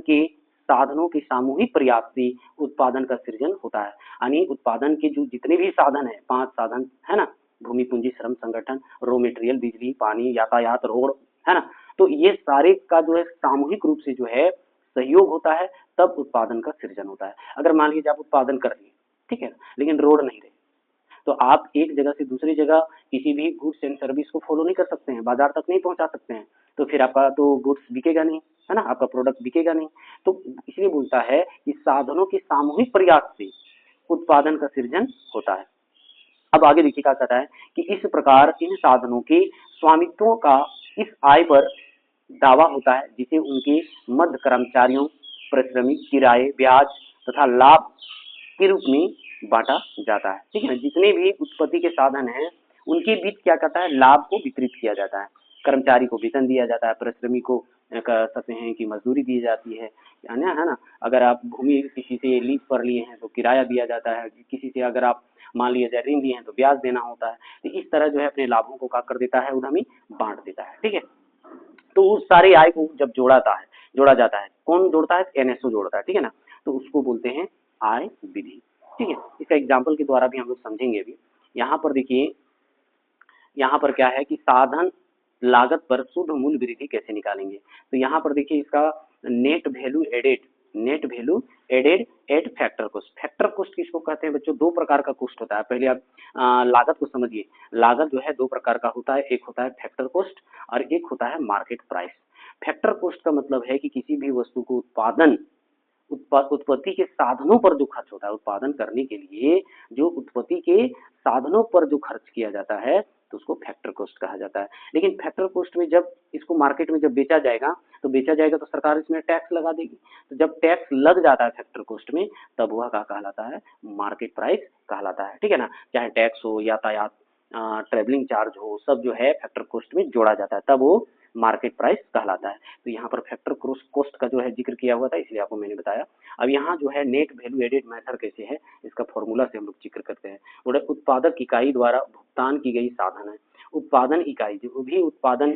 के साधनों के सामूहिक प्रयास से उत्पादन का सृजन होता है। यानी उत्पादन के जो जितने भी साधन है, 5 साधन है ना, भूमि, पूंजी, श्रम, संगठन, रॉ मटेरियल, बिजली, पानी, यातायात, रोड, है ना, तो ये सारे का जो है सामूहिक रूप से जो है सहयोग होता है, तब उत्पादन का सृजन होता है। अगर मान लीजिए आप उत्पादन कर रही है, ठीक है, लेकिन रोड नहीं रहे, तो आप एक जगह से दूसरी जगह किसी भी गुड्स एंड सर्विस को फॉलो नहीं कर सकते हैं, बाजार तक नहीं पहुंचा सकते हैं, तो फिर आपका तो गुड्स बिकेगा नहीं, है ना, आपका प्रोडक्ट बिकेगा नहीं। तो इसलिए बोलता है कि साधनों के सामूहिक प्रयास से उत्पादन का सृजन होता है। अब आगे देखिए क्या कहता है कि इस प्रकार इन साधनों के स्वामित्वों का इस आय पर दावा होता है, जिसे उनके मध्य कर्मचारियों, परिश्रमी, किराए, ब्याज तथा लाभ के रूप में बांटा जाता है। ठीक है ना, जितने भी उत्पत्ति के साधन हैं उनके बीच क्या करता है? लाभ को वितरित किया जाता है। कर्मचारी को वेतन दिया जाता है, परिश्रमी को कह सकते हैं कि मजदूरी दी जाती है ना। अगर आप भूमि किसी से लीज पर लिए हैं तो किराया दिया जाता है, किसी से अगर आप मान लिया जाए ऋण लिए हैं तो ब्याज देना होता है। तो इस तरह जो है अपने लाभों को क्या कर देता है? उन्हें बांट देता है। ठीक है, तो उस सारे आय को जब जोड़ा जाता है, कौन जोड़ता है? NSO जोड़ता है। ठीक है ना, तो उसको बोलते हैं आय विधि। ठीक है, इसका एग्जाम्पल के द्वारा भी हम लोग समझेंगे। अभी यहाँ पर देखिए, यहाँ पर क्या है कि साधन लागत पर शुद्ध मूल्य वृद्धि कैसे निकालेंगे। तो यहाँ पर देखिए इसका net value added, net value added at factor cost. Factor cost किसको कहते हैं बच्चों? दो प्रकार का कॉस्ट होता है। पहले आप लागत को समझिए। लागत जो है दो प्रकार का होता है, एक होता है फैक्टर कॉस्ट और एक होता है मार्केट प्राइस। फैक्टर कॉस्ट का मतलब है कि किसी भी वस्तु को उत्पत्ति के साधनों पर जो खर्च होता है, उत्पादन करने के लिए जो उत्पत्ति के साधनों पर जो खर्च किया जाता है तो उसको फैक्टर कॉस्ट कहा जाता है। लेकिन फैक्टर कॉस्ट में जब इसको मार्केट में जब बेचा जाएगा तो सरकार इसमें टैक्स लगा देगी। तो जब टैक्स लग जाता है फैक्टर कॉस्ट में, तब वह क्या कहलाता है? मार्केट प्राइस कहलाता है, ठीक है ना। चाहे टैक्स हो, यातायात, ट्रेवलिंग चार्ज हो, सब जो है फैक्टर कॉस्ट में जोड़ा जाता है, तब वो मार्केट प्राइस कहलाता है। तो यहाँ पर फैक्टर कॉस्ट का जो है जिक्र किया हुआ था, इसलिए आपको मैंने बताया। अब यहाँ जो है नेट वैल्यू एडेड मेथड कैसे है, इसका फॉर्मूला से हम लोग जिक्र करते हैं। बोले उत्पादक इकाई द्वारा भुगतान की गई साधन है। उत्पादन इकाई जो भी उत्पादन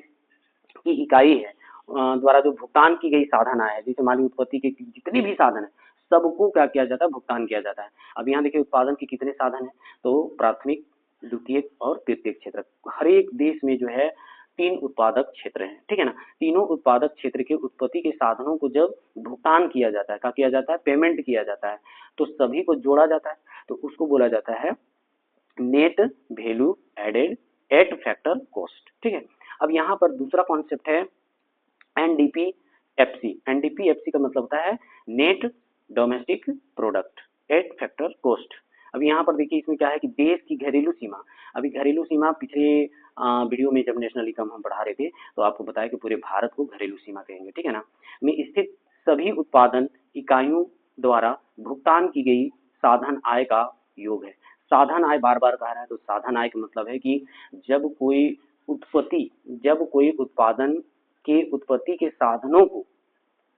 की इकाई है द्वारा जो भुगतान की गई साधन है, जैसे मान ली उत्पत्ति के जितने भी साधन है सबको क्या किया जाता है? भुगतान किया जाता है। अब यहाँ देखिए उत्पादन के कितने साधन है, तो प्राथमिक, द्वितीयक और तृतीयक क्षेत्र। हर एक देश में जो है 3 उत्पादक क्षेत्र हैं, ठीक है ना। तीनों उत्पादक क्षेत्र के उत्पत्ति के साधनों को जब भुगतान किया जाता है, क्या किया जाता है? पेमेंट किया जाता है, तो सभी को जोड़ा जाता है, तो उसको बोला जाता है net value added at factor cost, ठीक है। अब यहाँ पर दूसरा कॉन्सेप्ट है एनडीपीएफसी। एनडीपीएफसी का मतलब होता है net domestic product at factor cost. अब यहाँ पर देखिए इसमें क्या है कि देश की घरेलू सीमा, अभी घरेलू सीमा पिछले वीडियो में जब नेशनल इनकम हम बढ़ा रहे थे तो आपको बताया कि पूरे भारत को घरेलू सीमा कहेंगे, ठीक है ना, में स्थित सभी उत्पादन इकाइयों द्वारा भुगतान की गई साधन आय का योग है। साधन आय बार बार कह रहा है, तो साधन आय का मतलब है कि जब कोई उत्पादन के उत्पत्ति के साधनों को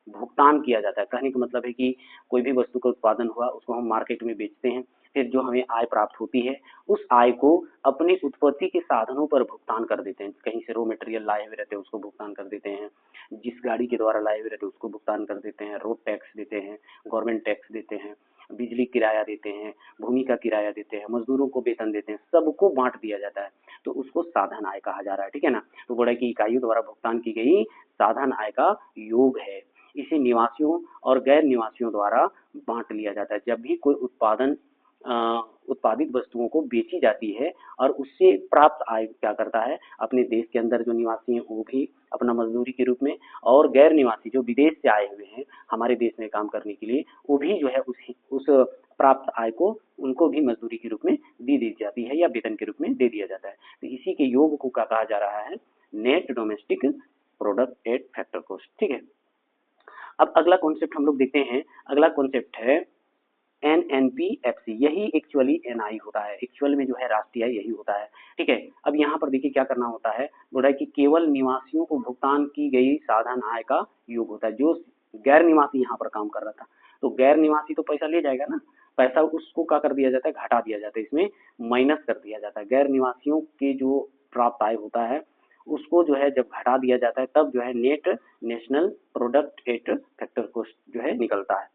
भुगतान किया जाता है। कहने का मतलब है कि कोई भी वस्तु का उत्पादन हुआ, उसको हम मार्केट में बेचते हैं, फिर जो हमें आय प्राप्त होती है उस आय को अपनी उत्पत्ति के साधनों पर भुगतान कर देते हैं। कहीं से रॉ मटेरियल लाए हुए रहते हैं उसको भुगतान कर देते हैं, जिस गाड़ी के द्वारा लाए हुए रहते हैं उसको भुगतान कर देते हैं, रोड टैक्स देते हैं, गवर्नमेंट टैक्स देते हैं, बिजली किराया देते हैं, भूमि का किराया देते हैं, मजदूरों को वेतन देते हैं, सबको बांट दिया जाता है, तो उसको साधन आय कहा जा रहा है, ठीक है ना। तो बोला कि इकाइयों द्वारा भुगतान की गई साधन आय का योग है। इसे निवासियों और गैर निवासियों द्वारा बांट लिया जाता है। जब भी कोई उत्पादित वस्तुओं को बेची जाती है और उससे प्राप्त आय क्या करता है? अपने देश के अंदर जो निवासी हैं वो भी अपना मजदूरी के रूप में, और गैर निवासी जो विदेश से आए हुए हैं हमारे देश में काम करने के लिए, वो भी जो है उस प्राप्त आय को उनको भी मजदूरी के रूप में दी जाती है या वेतन के रूप में दे दिया जाता है। तो इसी के योग को क्या कहा जा रहा है? Net domestic product at factor cost, ठीक है। अब अगला कॉन्सेप्ट हम लोग देखते हैं। अगला कॉन्सेप्ट है एनएनपीएफसी। यही एक्चुअली एनआई होता है, एक्चुअल में जो है राष्ट्रीय आय यही होता है, ठीक है। अब यहाँ पर देखिए क्या करना होता है, बोला है कि केवल निवासियों को भुगतान की गई साधन आय का योग होता है। जो गैर निवासी यहाँ पर काम कर रहा था, तो गैर निवासी तो पैसा ले जाएगा ना, पैसा उसको क्या कर दिया जाता है? घटा दिया जाता है, इसमें माइनस कर दिया जाता है। गैर निवासियों के जो प्राप्त आय होता है उसको जो है जब घटा दिया जाता है, तब जो है net national product at factor cost जो है निकलता है।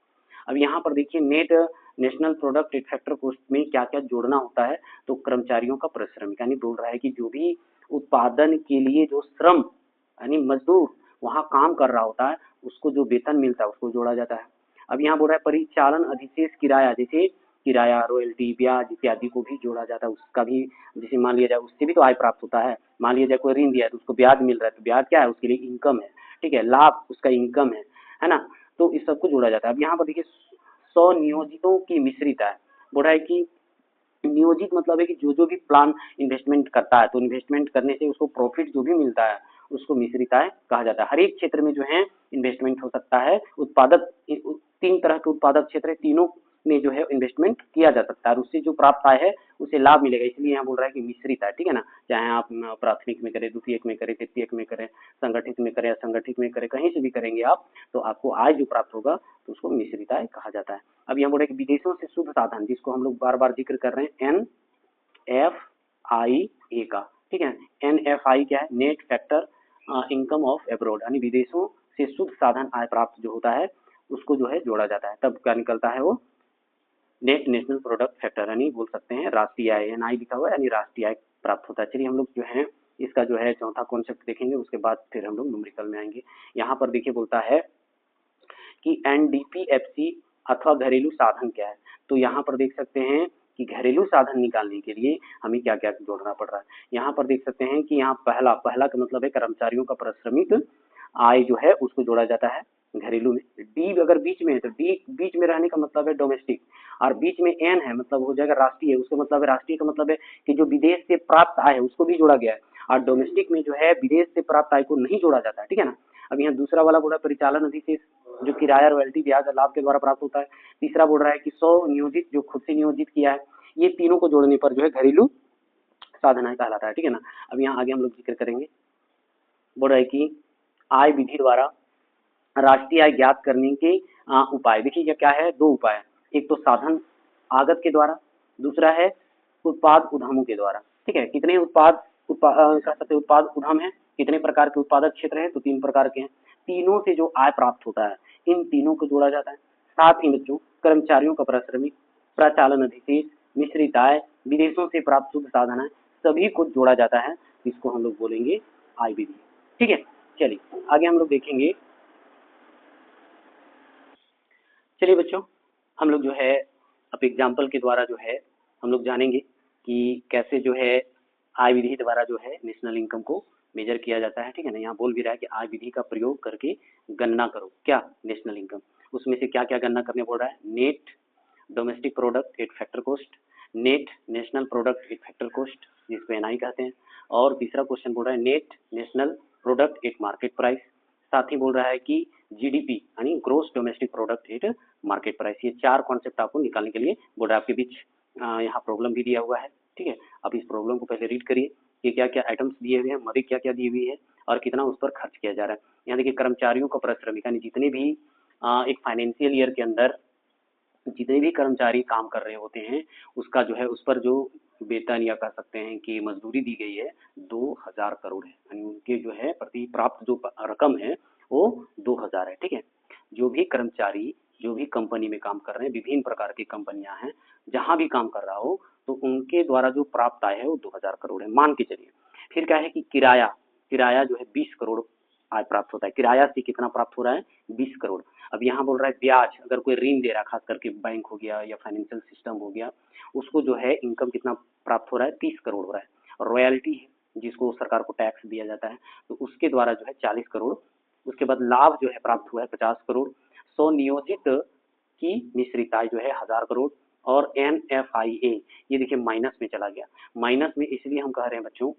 अब यहाँ पर देखिए net national product at factor cost में क्या क्या जोड़ना होता है, तो कर्मचारियों का परिश्रम, यानी बोल रहा है कि जो भी उत्पादन के लिए जो श्रम यानी मजदूर वहाँ काम कर रहा होता है उसको जो वेतन मिलता है उसको जोड़ा जाता है। अब यहाँ बोल रहा है परिचालन अधिशेष किराया, जैसे किराया, रॉयल्टी, ब्याज इत्यादि को भी जोड़ा जाता है, उसका भी जैसे मान लिया जाए उससे भी तो आय प्राप्त होता है। मान लिया जाए कोई ऋण दिया है तो उसको ब्याज मिल रहा है, तो ब्याज क्या है? उसके लिए इनकम है, ठीक है, लाभ उसका इनकम है ना। तो इस सबको जोड़ा जाता है। अब यहाँ पर देखिए 100 नियोजितों की मिश्रित आय, बोल रहा है कि नियोजित मतलब है कि जो भी प्लान इन्वेस्टमेंट करता है, तो इन्वेस्टमेंट करने से उसको प्रॉफिट जो भी मिलता है उसको मिश्रित आय कहा जाता है। हर एक क्षेत्र में जो है इन्वेस्टमेंट हो सकता है। उत्पादक 3 तरह के उत्पादक क्षेत्र है, तीनों में जो है इन्वेस्टमेंट किया जा सकता है और उससे जो प्राप्त आय है उसे लाभ मिलेगा, इसलिए यहाँ बोल रहा है कि मिश्रित आय, ठीक है ना। चाहे आप प्राथमिक में करें, द्वितीयक में करें, तृतीयक में करें, संगठित में करें, असंगठित में करें, कहीं से भी करेंगे आप तो आपको आय जो प्राप्त होगा तो उसको मिश्रित आय कहा जाता है। अब यहाँ बोल रहे हैं कि विदेशों से शुद्ध साधन, जिसको हम लोग बार बार जिक्र कर रहे हैं NFIA का, ठीक है। NFI क्या है? Net factor income of abroad, यानी विदेशों से शुद्ध साधन आय प्राप्त जो होता है उसको जो है जोड़ा जाता है, तब क्या निकलता है? वो नेट नेशनल प्रोडक्ट फैक्टर, यानी बोल सकते हैं राष्ट्रीय आय, NI लिखा हुआ है यानी राष्ट्रीय आय प्राप्त होता है। चलिए हम लोग जो है इसका जो है चौथा कॉन्सेप्ट देखेंगे, उसके बाद फिर हम लोग न्यूमेरिकल में आएंगे। यहाँ पर देखिए बोलता है कि एनडीपीएफसी अथवा घरेलू साधन क्या है। तो यहाँ पर देख सकते हैं कि घरेलू साधन निकालने के लिए हमें क्या क्या जोड़ना पड़ रहा है। यहाँ पर देख सकते हैं कि यहाँ पहला का मतलब है कर्मचारियों का पारिश्रमिक आय जो है उसको जोड़ा जाता है घरेलू में। डी अगर बीच में है तो डी बीच में रहने का मतलब है डोमेस्टिक, और बीच में एन है मतलब हो जाएगा राष्ट्रीय, उसका मतलब है राष्ट्रीय का मतलब है कि जो विदेश से प्राप्त आय है उसको भी जोड़ा गया है, और डोमेस्टिक में जो है विदेश से प्राप्त आय को नहीं जोड़ा जाता है, ठीक है ना। अब यहाँ दूसरा वाला बोला परिचालन अधिशेष जो किराया, रॉयल्टी, ब्याज और लाभ के द्वारा प्राप्त होता है। तीसरा बोल रहा है कि 100 नियोजित जो खुद से नियोजित किया है, ये तीनों को जोड़ने पर जो है घरेलू साधन कहलाता है, ठीक है ना। अब यहाँ आगे हम लोग जिक्र करेंगे। बोल रहा है कि आय विधि द्वारा राष्ट्रीय आय ज्ञात करने के उपाय। देखिए ये क्या है, दो उपाय है, एक तो साधन आगत के द्वारा, दूसरा है उत्पाद उद्यमों के द्वारा, ठीक है। कितने उत्पाद उद्यम है, कितने प्रकार के उत्पादक क्षेत्र है, तो 3 प्रकार के हैं। तीनों से जो आय प्राप्त होता है इन तीनों को जोड़ा जाता है। साथ ही बच्चों कर्मचारियों का पारिश्रमिक, प्रचालन अधिशेष, मिश्रित आय, विदेशों से प्राप्त शुद्ध साधन है, सभी को जोड़ा जाता है, इसको हम लोग बोलेंगे आय विधि, ठीक है। चलिए आगे हम लोग देखेंगे। चलिए बच्चों हम लोग जो है अब एग्जाम्पल के द्वारा जो है हम लोग जानेंगे कि कैसे जो है आय विधि द्वारा जो है नेशनल इनकम को मेजर किया जाता है, ठीक है ना। यहाँ बोल भी रहा है कि आय विधि का प्रयोग करके गणना करो क्या नेशनल इनकम, उसमें से क्या क्या गणना करने बोल रहा है। Net domestic product at factor cost, net national product at factor cost जिसको एनआई कहते हैं, और तीसरा क्वेश्चन बोल रहा है net national product at market price. साथ ही बोल रहा है कि जीडीपी यानी gross domestic product at market price. ये 4 कॉन्सेप्ट आपको निकालने के लिए बोल रहा है। आपके बीच यहाँ प्रॉब्लम भी दिया हुआ है, ठीक है। अब इस प्रॉब्लम को पहले रीड करिए कि क्या क्या आइटम्स दिए हुए हैं, मदद क्या क्या दी हुई है और कितना उस पर खर्च किया जा रहा है। यहाँ देखिए कर्मचारियों का पारिश्रमिक यानी जितने भी एक फाइनेंशियल ईयर के अंदर जितने भी कर्मचारी काम कर रहे होते हैं उसका जो है उस पर जो वेतन या कह सकते हैं कि मजदूरी दी गई है 2000 करोड़ है, यानी उनके जो है प्रति प्राप्त जो रकम है वो 2000 है, ठीक है। जो भी कर्मचारी जो भी कंपनी में काम कर रहे हैं, विभिन्न प्रकार की कंपनियां हैं, जहां भी काम कर रहा हो तो उनके द्वारा जो प्राप्त आय है वो 2000 करोड़ है, मान के चलिए। फिर क्या है कि किराया जो है 20 करोड़ आय प्राप्त होता है। किराया से कितना प्राप्त हो रहा है, 20 करोड़। अब यहाँ बोल रहा है ब्याज, अगर कोई ऋण दे रहा है खास करके बैंक हो गया या फाइनेंशियल सिस्टम हो गया, उसको जो है इनकम कितना प्राप्त हो रहा है, 30 करोड़ हो रहा है। रॉयल्टी है जिसको सरकार को टैक्स दिया जाता है तो उसके द्वारा जो है 40 करोड़। उसके बाद लाभ जो है प्राप्त हुआ है 50 करोड़। 100 नियोजित की मिश्रित आय जो है 1000 करोड़। और NFIA ये देखिए माइनस में चला गया। माइनस में इसलिए हम कह रहे हैं बच्चों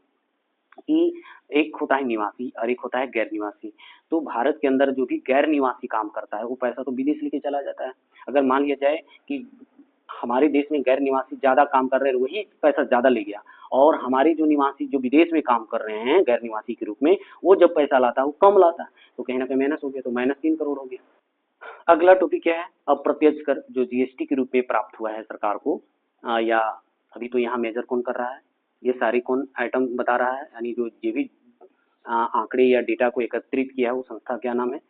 कि एक होता है निवासी और एक होता है गैर निवासी। तो भारत के अंदर जो भी गैर निवासी काम करता है वो पैसा तो विदेश लेके चला जाता है। अगर मान लिया जाए कि हमारे देश में गैर निवासी ज्यादा काम कर रहे हैं, वही पैसा ज्यादा ले गया, और हमारे जो निवासी जो विदेश में काम कर रहे हैं गैर निवासी के रूप में, वो जब पैसा लाता है वो कम लाता है, तो कहीं ना कहीं माइनस हो गया, तो -3 करोड़ हो गया। अगला टॉपिक क्या है, अप्रत्यक्ष कर जो जीएसटी के रूप में प्राप्त हुआ है सरकार को, या अभी तो यहाँ मेजर कौन कर रहा है, ये सारी कौन आइटम बता रहा है, यानी जो ये भी आंकड़े या डेटा को एकत्रित किया है वो संस्था क्या नाम है,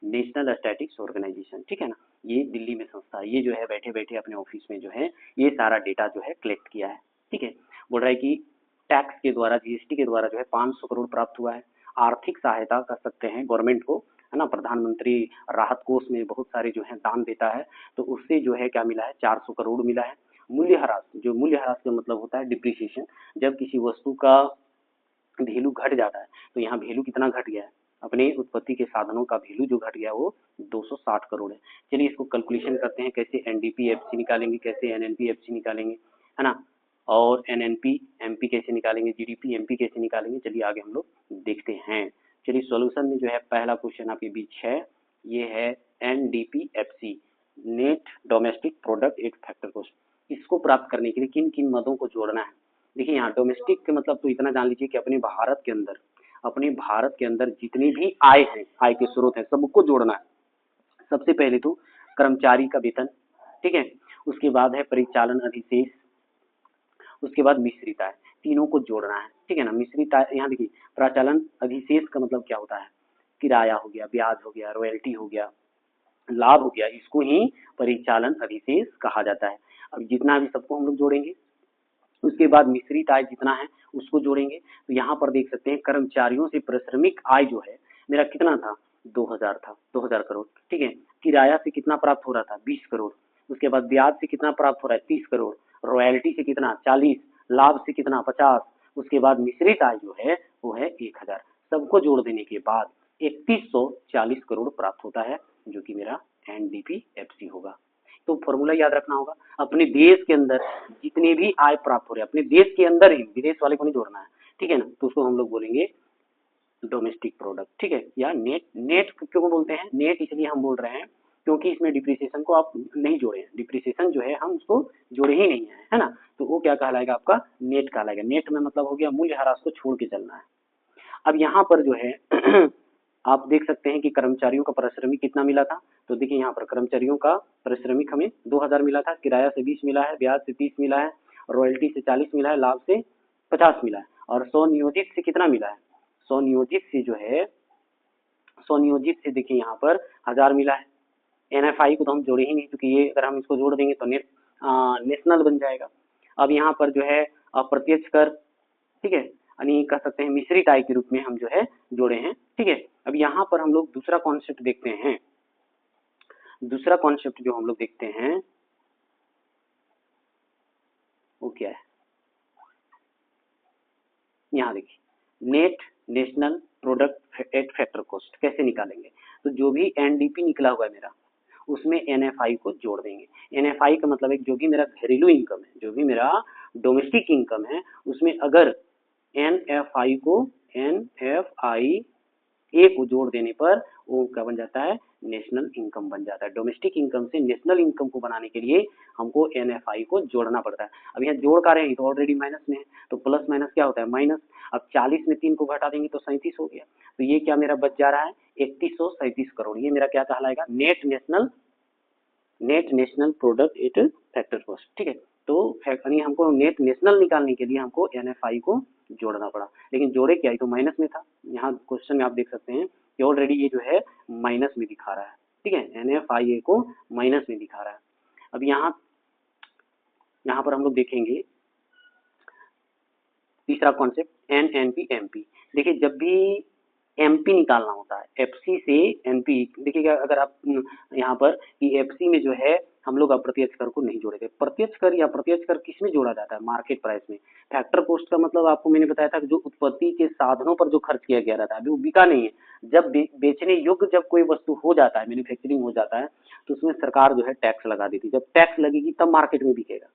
नेशनल स्टैटिस्टिक्स ऑर्गेनाइजेशन, ठीक है ना। ये दिल्ली में संस्था है, ये जो है बैठे बैठे अपने ऑफिस में जो है ये सारा डेटा जो है कलेक्ट किया है, ठीक है। बोल रहा है कि टैक्स के द्वारा जीएसटी के द्वारा जो है 500 करोड़ प्राप्त हुआ है। आर्थिक सहायता कर सकते हैं गवर्नमेंट को, है ना, प्रधानमंत्री राहत कोष में बहुत सारे जो है दान देता है, तो उससे जो है क्या मिला है, 400 करोड़ मिला है। मूल्यह्रास, जो मूल्यह्रास का मतलब होता है डिप्रिसिएशन, जब किसी वस्तु का वैल्यू घट जाता है, तो यहाँ वैल्यू कितना घट गया है, अपने उत्पत्ति के साधनों का वैल्यू जो घट गया वो 260 करोड़ है। चलिए इसको कैलकुलेशन करते हैं, कैसे एनडीपीएफसी निकालेंगे, कैसे एनएनपीएफसी निकालेंगे, है ना, और एनएनपी एमपी कैसे निकालेंगे, जीडीपी एमपी कैसे निकालेंगे, चलिए आगे हम लोग देखते हैं। चलिए सॉल्यूशन में जो है पहला क्वेश्चन आपके बीच है, ये है NDPFC net domestic product at factor cost. इसको प्राप्त करने के लिए किन किन मदों को जोड़ना है। देखिए यहाँ डोमेस्टिक के मतलब तो इतना जान लीजिए कि अपने भारत के अंदर जितनी भी आय है, आय के स्रोत है, सबको जोड़ना है। सबसे पहले तो कर्मचारी का वेतन, ठीक है, उसके बाद है परिचालन अधिशेष, उसके बाद मिश्रित आय, तीनों को जोड़ना है, ठीक है ना। मिश्रित आय यहाँ देखिए, प्रचालन अधिशेष का मतलब क्या होता है, किराया हो गया, ब्याज हो गया, रॉयल्टी हो गया, लाभ हो गया, इसको ही परिचालन अधिशेष कहा जाता है। अब जितना भी सबको हम लोग जोड़ेंगे, उसके बाद मिश्रित आय जितना है उसको जोड़ेंगे। तो यहाँ पर देख सकते हैं कर्मचारियों से पारिश्रमिक आय जो है मेरा कितना था, 2000 था, 2000 करोड़, ठीक है। किराया से कितना प्राप्त हो रहा था, 20 करोड़। उसके बाद ब्याज से कितना प्राप्त हो रहा है, 30 करोड़। रॉयल्टी से कितना, 40। लाभ से कितना, 50। उसके बाद मिश्रित आय जो है वो है 1000। सबको जोड़ देने के बाद 3140 करोड़ प्राप्त होता है, जो कि मेरा एनडीपीएफसी होगा। तो फॉर्मूला याद रखना होगा, अपने देश के अंदर जितने भी आय प्राप्त हो रहे हैं, अपने देश के अंदर ही, विदेश वाले को नहीं जोड़ना है, ठीक है ना। तो उसको हम लोग बोलेंगे डोमेस्टिक प्रोडक्ट, ठीक है। या नेट, नेट क्यों बोलते हैं, नेट इसलिए हम बोल रहे हैं क्योंकि इसमें डिप्रिसिएशन को आप नहीं जोड़े हैं, डिप्रिसिएशन जो है हम उसको जोड़े ही नहीं है ना। तो वो क्या कहलाएगा, आपका नेट कहलाएगा। नेट में मतलब हो गया मूल्यह्रास को छोड़ के चलना है। अब यहाँ पर जो है आप देख सकते हैं कि कर्मचारियों का पारिश्रमिक कितना मिला था। तो देखिए यहाँ पर कर्मचारियों का पारिश्रमिक हमें 2000 मिला था, किराया से 20 मिला है, ब्याज से 30 मिला है, रॉयल्टी से 40 मिला है, लाभ से 50 मिला है, और स्वनियोजित से कितना मिला है, स्वनियोजित से जो है, स्वनियोजित से देखिए यहाँ पर 1000 मिला है। एनएफआई को तो हम जोड़े ही नहीं, क्योंकि ये अगर हम इसको जोड़ देंगे तो नेशनल बन जाएगा। अब यहाँ पर जो है अप्रत्यक्ष कर, ठीक है, यानी कह सकते हैं मिश्रित आय के रूप में हम जो है जोड़े हैं, ठीक है। अब यहाँ पर हम लोग दूसरा कॉन्सेप्ट देखते हैं। दूसरा कॉन्सेप्ट जो हम लोग देखते हैं वो क्या है, यहाँ देखिए, net national product at factor cost कैसे निकालेंगे। तो जो भी एनडीपी निकला हुआ है मेरा, उसमें एनएफआई को जोड़ देंगे। एनएफआई का मतलब है जो भी मेरा घरेलू इनकम है, जो भी मेरा डोमेस्टिक इनकम है, उसमें अगर एनएफआई ए को जोड़ देने पर वो क्या बन जाता है, नेशनल इनकम बन जाता है। डोमेस्टिक इनकम से नेशनल इनकम को बनाने के लिए हमको एनएफआई को जोड़ना पड़ता है। अब यहाँ जोड़ का रहे हैं तो ऑलरेडी माइनस में है, तो प्लस माइनस क्या होता है, माइनस। अब 40 में 3 को घटा देंगे तो 37 हो गया। तो ये क्या मेरा बच जा रहा है, 3137 करोड़। ये मेरा क्या कहलाएगा, net national product at factor cost, ठीक है। तो यानी हमको नेट नेशनल निकालने के लिए हमको एनएफआई को जोड़ना पड़ा, लेकिन जोड़े क्या, ही तो माइनस में था। यहाँ क्वेश्चन में आप देख सकते हैं कि ऑलरेडी ये जो है माइनस में दिखा रहा है, ठीक है, एनएफआई को माइनस में दिखा रहा है। अब यहाँ पर हम लोग देखेंगे तीसरा कॉन्सेप्ट एनएनपी एमपी। देखिए जब भी एमपी निकालना होता है, एफसी से एनपी, देखिएगा अगर आप यहाँ पर कि एफसी में जो है हम लोग अप्रत्यक्ष कर को नहीं जोड़े थे। प्रत्यक्ष कर या प्रत्यक्ष कर किस में जोड़ा जाता है, मार्केट प्राइस में। फैक्टर कॉस्ट का मतलब आपको मैंने बताया था कि जो उत्पत्ति के साधनों पर जो खर्च किया गया रहता है, अभी वो बिका नहीं है। जब बेचने योग्य जब कोई वस्तु हो जाता है, मैन्युफैक्चरिंग हो जाता है, तो उसमें सरकार जो है टैक्स लगा देती है। जब टैक्स लगेगी तब मार्केट में बिकेगा,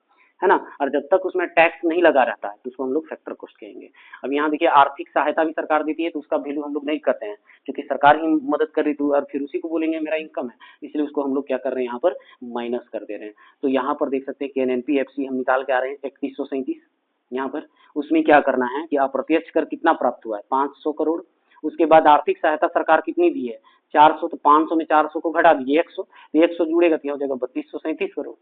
है ना। और जब तक उसमें टैक्स नहीं लगा रहता है तो उसको हम लोग फैक्टर कॉस्ट कहेंगे। अब यहाँ देखिए आर्थिक सहायता भी सरकार देती है, तो उसका वैल्यू हम लोग नहीं करते हैं, क्योंकि सरकार ही मदद कर रही थी और फिर उसी को बोलेंगे मेरा इनकम है, इसलिए उसको हम लोग क्या कर रहे हैं, यहाँ पर माइनस कर दे रहे हैं। तो यहाँ पर देख सकते हैं कि एनएनपीएफसी हम निकाल के आ रहे हैं 3137। यहाँ पर उसमें क्या करना है कि अप्रत्यक्ष कर कितना प्राप्त हुआ है, 500 करोड़। उसके बाद आर्थिक सहायता सरकार कितनी दी है, 400। तो 500 में 400 को घटा दीजिए 100, तो 100 जुड़ेगा तो हो जाएगा 3237 करोड़।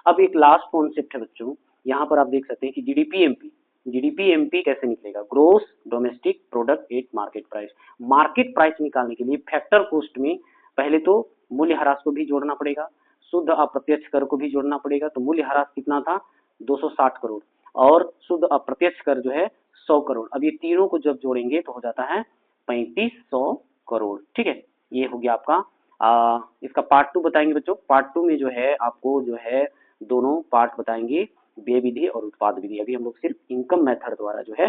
अब एक लास्ट कॉन्सेप्ट है बच्चों, यहाँ पर आप देख सकते हैं कि जीडीपी एमपी कैसे निकलेगा, gross domestic product at market price. Market price निकालने के लिए फैक्टर कॉस्ट में पहले तो मूल्यह्रास को भी जोड़ना पड़ेगा, शुद्ध अप्रत्यक्ष कर को भी जोड़ना पड़ेगा। तो मूल्यह्रास कितना था, 260 करोड़, और शुद्ध अप्रत्यक्ष कर जो है 100 करोड़। अब ये तीनों को जब जोड़ेंगे तो हो जाता है 3500 करोड़, ठीक है। ये हो गया आपका इसका पार्ट 2 बताएंगे बच्चों। पार्ट 2 में जो है आपको जो है दोनों पार्ट बताएंगे, व्यय विधि और उत्पाद विधि। अभी हम लोग सिर्फ इनकम मेथड द्वारा जो है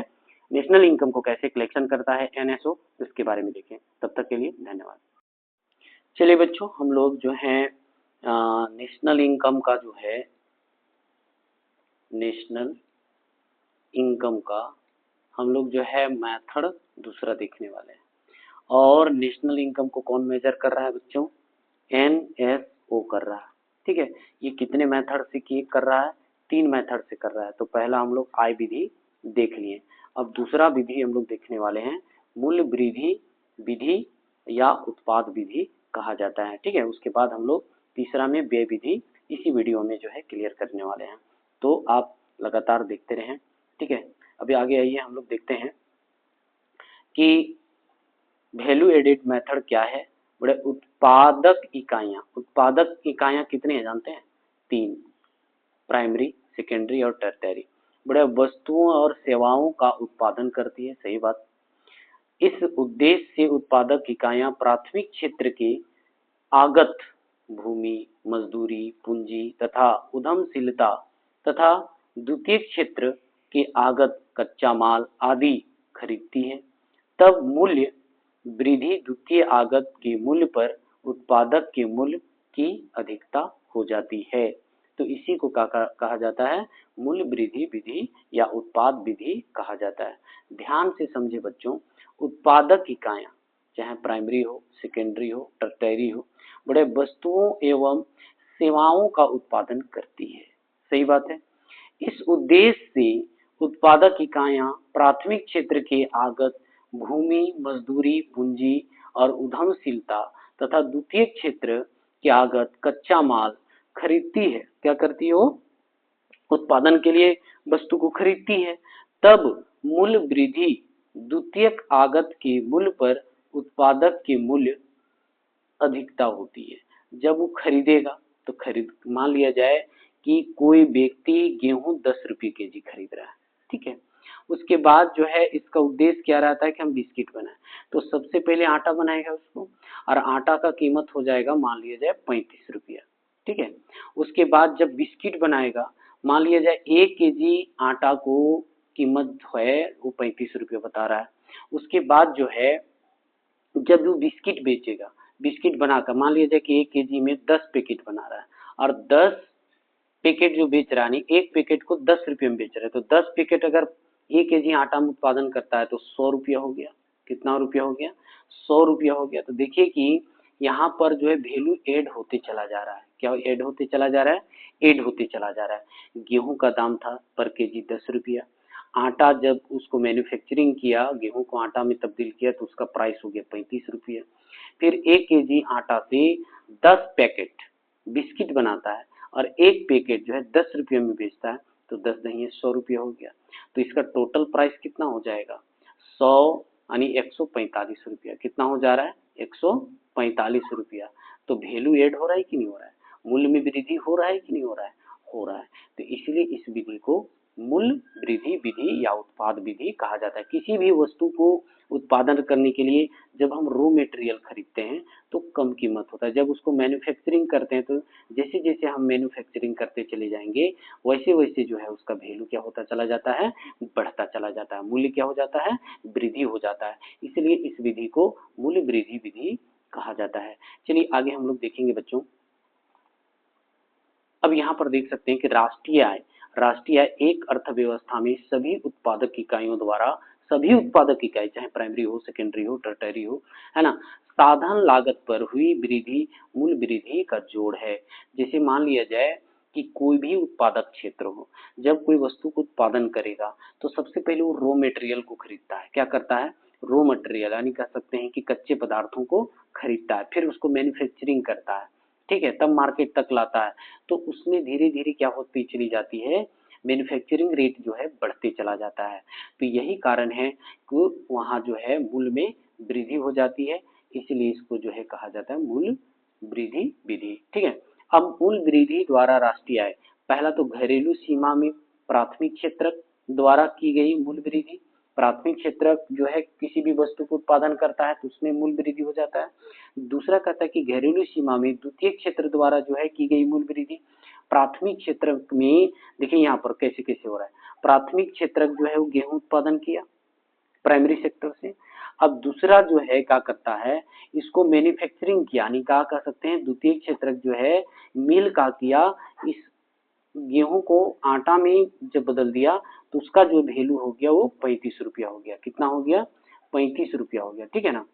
नेशनल इनकम को कैसे कलेक्शन करता है एनएसओ, इसके बारे में देखें। तब तक के लिए धन्यवाद। चलिए बच्चों, हम लोग जो है नेशनल इनकम का जो है, नेशनल इनकम का हम लोग जो है मेथड दूसरा देखने वाले हैं। और नेशनल इनकम को कौन मेजर कर रहा है बच्चों, एनएसओ कर रहा है, ठीक है। ये कितने मेथड से कर रहा है, 3 मेथड से कर रहा है। तो पहला हम लोग आय विधि देख लिए, अब दूसरा विधि हम लोग देखने वाले हैं मूल्य वृद्धि विधि या उत्पाद विधि कहा जाता है, ठीक है। उसके बाद हम लोग तीसरा में व्यय विधि इसी वीडियो में जो है क्लियर करने वाले हैं। तो आप लगातार देखते रहें, ठीक है। अभी आगे आइए हम लोग देखते हैं कि वैल्यू एडेड मेथड क्या है। बड़े उत्पादक इकाइयां कितने हैं जानते हैं, 3, प्राइमरी, सेकेंडरी और टर्टियरी। बड़े वस्तुओं और सेवाओं का उत्पादन करती है, सही बात। इस उद्देश्य से उत्पादक इकाइयां प्राथमिक क्षेत्र के आगत भूमि, मजदूरी, पूंजी तथा उद्यमशीलता तथा द्वितीय क्षेत्र के आगत कच्चा माल आदि खरीदती है। तब मूल्य वृद्धि द्वितीय आगत के मूल्य पर उत्पादक के मूल्य की अधिकता हो जाती है। तो इसी को कहा जाता है मूल्य वृद्धि विधि या उत्पाद विधि कहा जाता है। ध्यान से समझे बच्चों, उत्पादक इकाइयां चाहे प्राइमरी हो, सेकेंडरी हो, टर्टियरी हो, बड़े वस्तुओं एवं सेवाओं का उत्पादन करती है। सही बात है। इस उद्देश्य से उत्पादक इकाइयां प्राथमिक क्षेत्र के आगत भूमि, मजदूरी, पूंजी और उद्यमशीलता तथा द्वितीय क्षेत्र के आगत कच्चा माल खरीदती है। क्या करती है वो? उत्पादन के लिए वस्तु को खरीदती है। तब मूल्य वृद्धि द्वितीयक आगत के मूल्य पर उत्पादक के मूल्य अधिकता होती है। जब वो खरीदेगा तो मान लिया जाए कि कोई व्यक्ति गेहूं 10 रुपये केजी खरीद रहा है, ठीक है। उसके बाद जो है इसका उद्देश्य क्या रहता है कि हम बिस्किट बनाएं, तो सबसे पहले आटा बनाएगा उसको, और आटा का कीमत हो जाएगा मान लिया जाए 35 रुपया, ठीक है। उसके बाद जब बिस्किट बनाएगा, मान लिया जाए 1 केजी आटा को कीमत है वो 35 रुपये बता रहा है। उसके बाद जो है जब वो बिस्किट बेचेगा, बिस्किट बनाकर मान लिया जाए कि 1 केजी में 10 पैकेट बना रहा है, और 10 पैकेट जो बेच रहा है, नहीं, एक पैकेट को 10 रुपये में बेच रहा है, तो 10 पैकेट अगर 1 केजी आटा में उत्पादन करता है तो 100 रुपया हो गया। कितना रुपया हो गया? 100 रुपया हो गया। तो देखिए कि यहाँ पर जो है वैल्यू ऐड होते चला जा रहा है। क्या ऐड होते चला जा रहा है? ऐड होते चला जा रहा है। गेहूं का दाम था पर केजी 10 रुपया, आटा जब उसको मैन्युफैक्चरिंग किया, गेहूं को आटा में तब्दील किया तो उसका प्राइस हो गया 35 रुपये। फिर 1 केजी आटा से 10 पैकेट बिस्किट बनाता है और 1 पैकेट जो है 10 रुपये में बेचता है, तो 10 नहीं है 100 रुपये हो गया। तो इसका टोटल प्राइस कितना हो जाएगा? 100 यानी 145 रुपया। कितना हो जा रहा है? 145 रुपया। तो वैल्यू ऐड हो रहा है कि नहीं हो रहा है? मूल्य में वृद्धि हो रहा है कि नहीं हो रहा है? हो रहा है। तो इसलिए इस विधि को मूल्य वृद्धि विधि या उत्पाद विधि कहा जाता है। किसी भी वस्तु को उत्पादन करने के लिए जब हम रॉ मटेरियल खरीदते हैं तो कम कीमत होता है, जब उसको मैन्युफैक्चरिंग करते हैं तो जैसे जैसे हम मैन्युफैक्चरिंग करते चले जाएंगे वैसे वैसे जो है उसका वैल्यू क्या होता चला जाता है? बढ़ता चला जाता है। मूल्य क्या हो जाता है? वृद्धि हो जाता है। इसलिए इस विधि को मूल्य वृद्धि विधि कहा जाता है। चलिए आगे हम लोग देखेंगे बच्चों। अब यहाँ पर देख सकते हैं कि राष्ट्रीय आय एक अर्थव्यवस्था में सभी उत्पादक इकाइयों द्वारा, सभी उत्पादक इकाई चाहे प्राइमरी हो, सेकेंडरी हो, टर्टियरी हो, है ना, साधन लागत पर हुई वृद्धि मूल्य वृद्धि का जोड़ है। जैसे मान लिया जाए कि कोई भी उत्पादक क्षेत्र हो, जब कोई वस्तु को उत्पादन करेगा तो सबसे पहले वो रॉ मटेरियल को खरीदता है। क्या करता है? रॉ मटेरियल यानी कह सकते हैं कि कच्चे पदार्थों को खरीदता है, फिर उसको मैन्युफैक्चरिंग करता है, ठीक है, तब मार्केट तक लाता है। तो उसमें धीरे धीरे क्या होती चली जाती है? मैन्युफैक्चरिंग रेट जो है बढ़ते चला जाता है। तो यही कारण है कि वहाँ जो है मूल्य में वृद्धि हो जाती है, इसलिए इसको जो है कहा जाता है मूल्य वृद्धि विधि, ठीक है। अब मूल्य वृद्धि द्वारा राष्ट्रीय आय, पहला तो घरेलू सीमा में प्राथमिक क्षेत्र द्वारा की गई मूल्य वृद्धि, प्राथमिक क्षेत्र जो है किसी भी वस्तु को उत्पादन करता है तो उसमें मूल्य वृद्धि हो जाता है। दूसरा कहता है कि घरेलू सीमा में द्वितीय क्षेत्र द्वारा जो है की गई मूल्य वृद्धि। प्राथमिक क्षेत्र में देखिए यहाँ पर कैसे कैसे हो रहा है। प्राथमिक क्षेत्र जो है वो गेहूं उत्पादन किया प्राइमरी सेक्टर से, अब दूसरा जो है क्या करता है, इसको मैन्युफैक्चरिंग किया, यानी क्या कह सकते हैं द्वितीय क्षेत्र जो है मिल का किया, इस गेहूं को आटा में जब बदल दिया तो उसका जो वैल्यू हो गया वो 35 रुपया हो गया। कितना हो गया? 35 रुपया हो गया, ठीक है ना,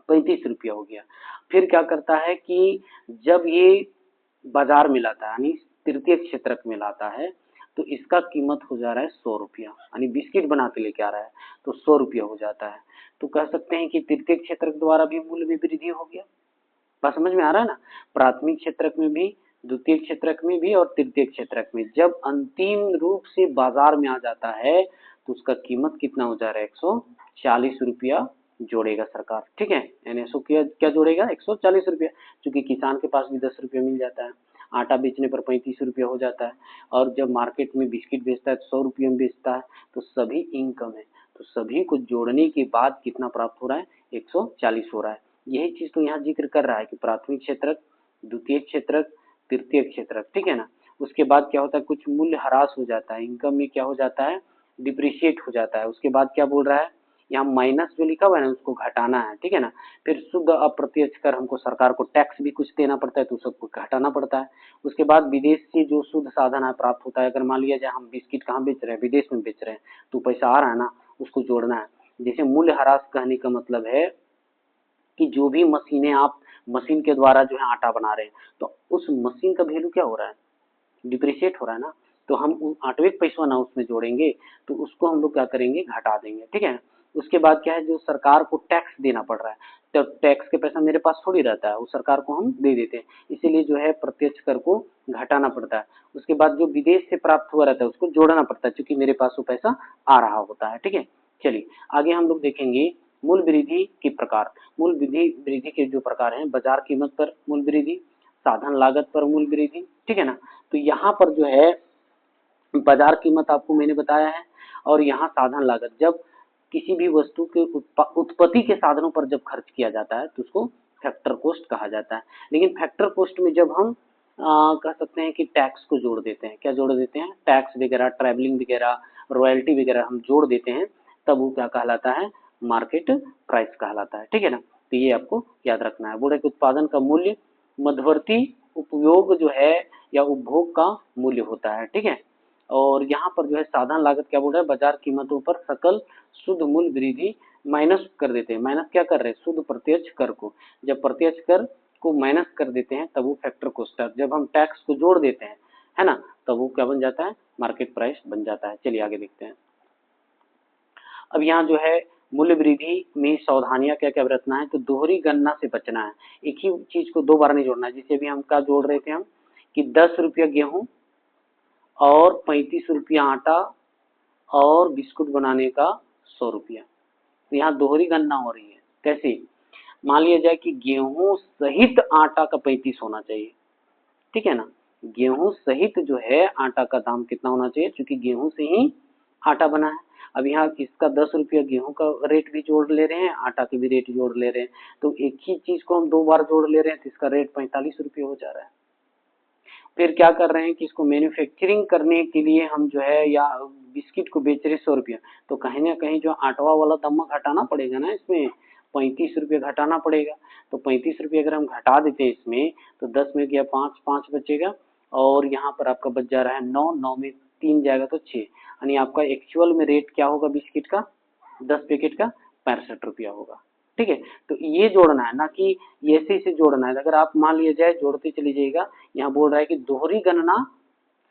35 रुपया हो गया। फिर क्या करता है कि जब ये बाजार में लाता है यानी तृतीय क्षेत्रक में लाता है तो इसका कीमत हो जा रहा है 100 रुपया, यानी बिस्किट बना के लेके आ रहा है तो 100 रुपया हो जाता है। तो कह सकते हैं कि तृतीय क्षेत्रक द्वारा भी मूल्य में वृद्धि हो गया। बात समझ में आ रहा है ना? प्राथमिक क्षेत्रक में भी, द्वितीय क्षेत्रक में भी और तृतीय क्षेत्रक में जब अंतिम रूप से बाजार में आ जाता है तो उसका कीमत कितना हो जा रहा है? 140 रुपया जोड़ेगा सरकार, ठीक है। एनएसओ क्या जोड़ेगा? 140 रुपया, क्योंकि किसान के पास भी 10 रुपया मिल जाता है, आटा बेचने पर 35 रुपया हो जाता है, और जब मार्केट में बिस्किट बेचता है तो 100 रुपये में बेचता है, तो सभी इनकम है। तो सभी को जोड़ने के बाद कितना प्राप्त हो रहा है, 140 हो रहा है। यही चीज तो यहाँ जिक्र कर रहा है कि प्राथमिक क्षेत्रक, द्वितीयक क्षेत्रक, तृतीयक क्षेत्रक, ठीक है ना। उसके बाद क्या होता है, कुछ मूल्य ह्रास हो जाता है, इनकम में क्या हो जाता है, डिप्रिशिएट हो जाता है। उसके बाद क्या बोल रहा है, यहाँ माइनस जो लिखा हुआ है ना उसको घटाना है, ठीक है ना। फिर शुद्ध अप्रत्यक्ष कर, हमको सरकार को टैक्स भी कुछ देना पड़ता है तो सबको घटाना पड़ता है। उसके बाद विदेश से जो शुद्ध साधन है प्राप्त होता है, अगर मान लिया जाए हम बिस्किट कहाँ बेच रहे हैं, विदेश में बेच रहे हैं, तो पैसा आ रहा है ना, उसको जोड़ना है। जैसे मूल्य ह्रास कहने का मतलब है कि जो भी मशीनें आप मशीन के द्वारा जो है आटा बना रहे हैं, तो उस मशीन का वैल्यू क्या हो रहा है, डिप्रिशिएट हो रहा है ना। तो हम आठवें पैसा ना उसमें जोड़ेंगे तो उसको हम लोग क्या करेंगे, घटा देंगे, ठीक है। उसके बाद क्या है, जो सरकार को टैक्स देना पड़ रहा है, तो टैक्स के पैसा मेरे पास थोड़ी रहता है, वो सरकार को हम दे देते हैं, इसीलिए जो है प्रत्यक्ष कर को घटाना पड़ता है। उसके बाद जो विदेश से प्राप्त हुआ रहता है उसको जोड़ना पड़ता है, क्योंकि मेरे पास वो पैसा आ रहा होता है, ठीक है। चलिए आगे हम लोग देखेंगे मूल्य वृद्धि के प्रकार। मूल्य वृद्धि के जो प्रकार हैं, बाजार कीमत पर मूल्य वृद्धि, साधन लागत पर मूल्य वृद्धि, ठीक है ना। तो यहाँ पर जो है बाजार कीमत आपको मैंने बताया है, और यहाँ साधन लागत, जब किसी भी वस्तु के उत्पत्ति के साधनों पर जब खर्च किया जाता है तो उसको फैक्टर कॉस्ट कहा जाता है। लेकिन फैक्टर कॉस्ट में जब हम कह सकते हैं कि टैक्स को जोड़ देते हैं, क्या जोड़ देते हैं, टैक्स वगैरह, ट्रैवलिंग वगैरह, रॉयल्टी वगैरह हम जोड़ देते हैं, तब वो क्या कहलाता है, मार्केट प्राइस कहलाता है, ठीक है ना। तो ये आपको याद रखना है। बोले कि उत्पादन का मूल्य मध्यवर्ती उपयोग जो है या उपभोग का मूल्य होता है, ठीक है। और यहाँ पर जो है साधन लागत क्या बोल रहा है, बाजार कीमतों पर सकल शुद्ध मूल्य वृद्धि माइनस कर देते हैं। माइनस क्या कर रहे हैं, शुद्ध प्रत्यक्ष कर को, जब प्रत्यक्ष कर को माइनस कर देते हैं तब वो फैक्टर कॉस्ट, जब हम टैक्स को जोड़ देते हैं, है ना, तब वो क्या बन जाता है, मार्केट प्राइस बन जाता है। चलिए आगे देखते हैं। अब यहाँ जो है मूल्य वृद्धि में सावधानियां क्या क्या बरतना है, तो दोहरी गणना से बचना है, एक ही चीज को दो बार नहीं जोड़ना है। जैसे अभी हम क्या जोड़ रहे थे, हम कि 10 रुपया गेहूं और 35 रुपया आटा और बिस्कुट बनाने का 100 रुपया, तो यहाँ दोहरी गणना हो रही है। कैसे, मान लिया जाए कि गेहूं सहित आटा का 35 होना चाहिए, ठीक है ना। गेहूं सहित जो है आटा का दाम कितना होना चाहिए, क्योंकि गेहूं से ही आटा बना है। अब यहाँ इसका 10 रुपया गेहूं का रेट भी जोड़ ले रहे हैं, आटा के भी रेट जोड़ ले रहे हैं, तो एक ही चीज को हम दो बार जोड़ ले रहे हैं, तो इसका रेट 45 रुपये हो जा रहा है। फिर क्या कर रहे हैं कि इसको मैन्युफैक्चरिंग करने के लिए हम जो है या बिस्किट को बेच रहे 100 रुपया, तो कहीं ना कहीं जो आटवा वाला दाम घटाना पड़ेगा ना, इसमें 35 रुपये घटाना पड़ेगा। तो 35 रुपये अगर हम घटा देते हैं इसमें, तो 10 में गया 5, 5 बचेगा, और यहाँ पर आपका बच जा रहा है 9, 9 में 3 जाएगा तो 6, यानी आपका एक्चुअल में रेट क्या होगा बिस्किट का, 10 पैकेट का 65 रुपया होगा, ठीक है। तो ये जोड़ना है ना कि ऐसे से जोड़ना है। अगर आप मान लिया जाए जोड़ते चले जाइएगा, यहाँ बोल रहा है कि दोहरी गणना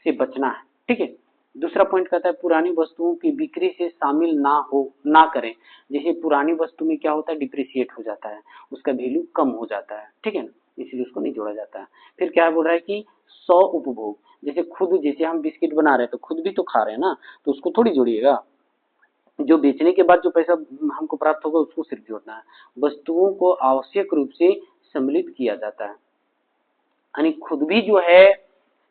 से बचना है, ठीक है। दूसरा पॉइंट कहता है पुरानी वस्तुओं की बिक्री से शामिल ना करें। जैसे पुरानी वस्तु में क्या होता है, डिप्रिशिएट हो जाता है, उसका वैल्यू कम हो जाता है, ठीक है ना, इसलिए उसको नहीं जोड़ा जाता है। फिर क्या बोल रहा है कि 100 उपभोग, जैसे खुद, जैसे हम बिस्किट बना रहे हैं तो खुद भी तो खा रहे हैं ना, तो उसको थोड़ी जोड़िएगा, जो बेचने के बाद जो पैसा हमको प्राप्त होगा उसको सिर्फ जोड़ना है। वस्तुओं को आवश्यक रूप से सम्मिलित किया जाता है, यानी खुद भी जो है,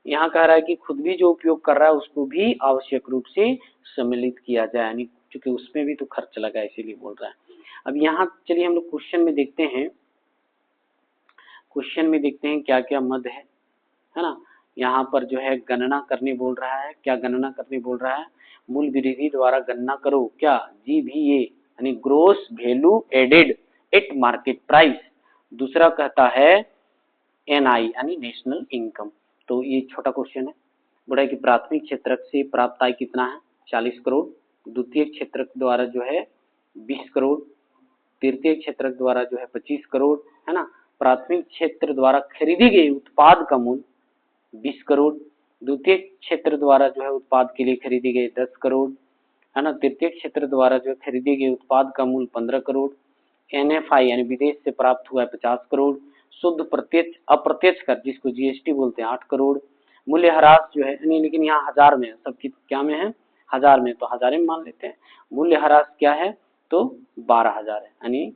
यहाँ कह रहा है कि खुद भी जो उपयोग कर रहा है उसको भी आवश्यक रूप से सम्मिलित किया जाए, यानी क्योंकि उसमें भी तो खर्च लगा है, इसीलिए बोल रहा है। अब यहाँ चलिए हम लोग क्वेश्चन में देखते हैं, क्वेश्चन में देखते हैं क्या क्या मद है ना। यहाँ पर जो है गणना करने बोल रहा है, क्या गणना करने बोल रहा है, मूल्य वृद्धि द्वारा गणना करो, क्या, GVA यानी gross value added at market price. दूसरा कहता है NI यानी नेशनल इनकम। तो ये छोटा क्वेश्चन है, बोला कि प्राथमिक क्षेत्रक से प्राप्त आय कितना है, 40 करोड़, द्वितीय क्षेत्रक द्वारा जो है 20 करोड़, तृतीय क्षेत्रक द्वारा जो है 25 करोड़, है ना। प्राथमिक क्षेत्र द्वारा खरीदी गई उत्पाद का मूल्य 20 करोड़, द्वितीय क्षेत्र द्वारा जो है उत्पाद के लिए खरीदी गई 10 करोड़, है ना। तृतीय क्षेत्र द्वारा जो है खरीदी गई उत्पाद का मूल्य 15 करोड़, NFI यानी विदेश से प्राप्त हुआ है 50 करोड़, शुद्ध प्रत्यक्ष अप्रत्यक्ष कर जिसको GST बोलते हैं 8 करोड़, मूल्य ह्रास जो है नहीं, लेकिन यहाँ हजार में है, सबकी क्या में है, हजार में, तो हजार में मान लेते हैं। मूल्य ह्रास क्या है, तो 12,000 है, यानी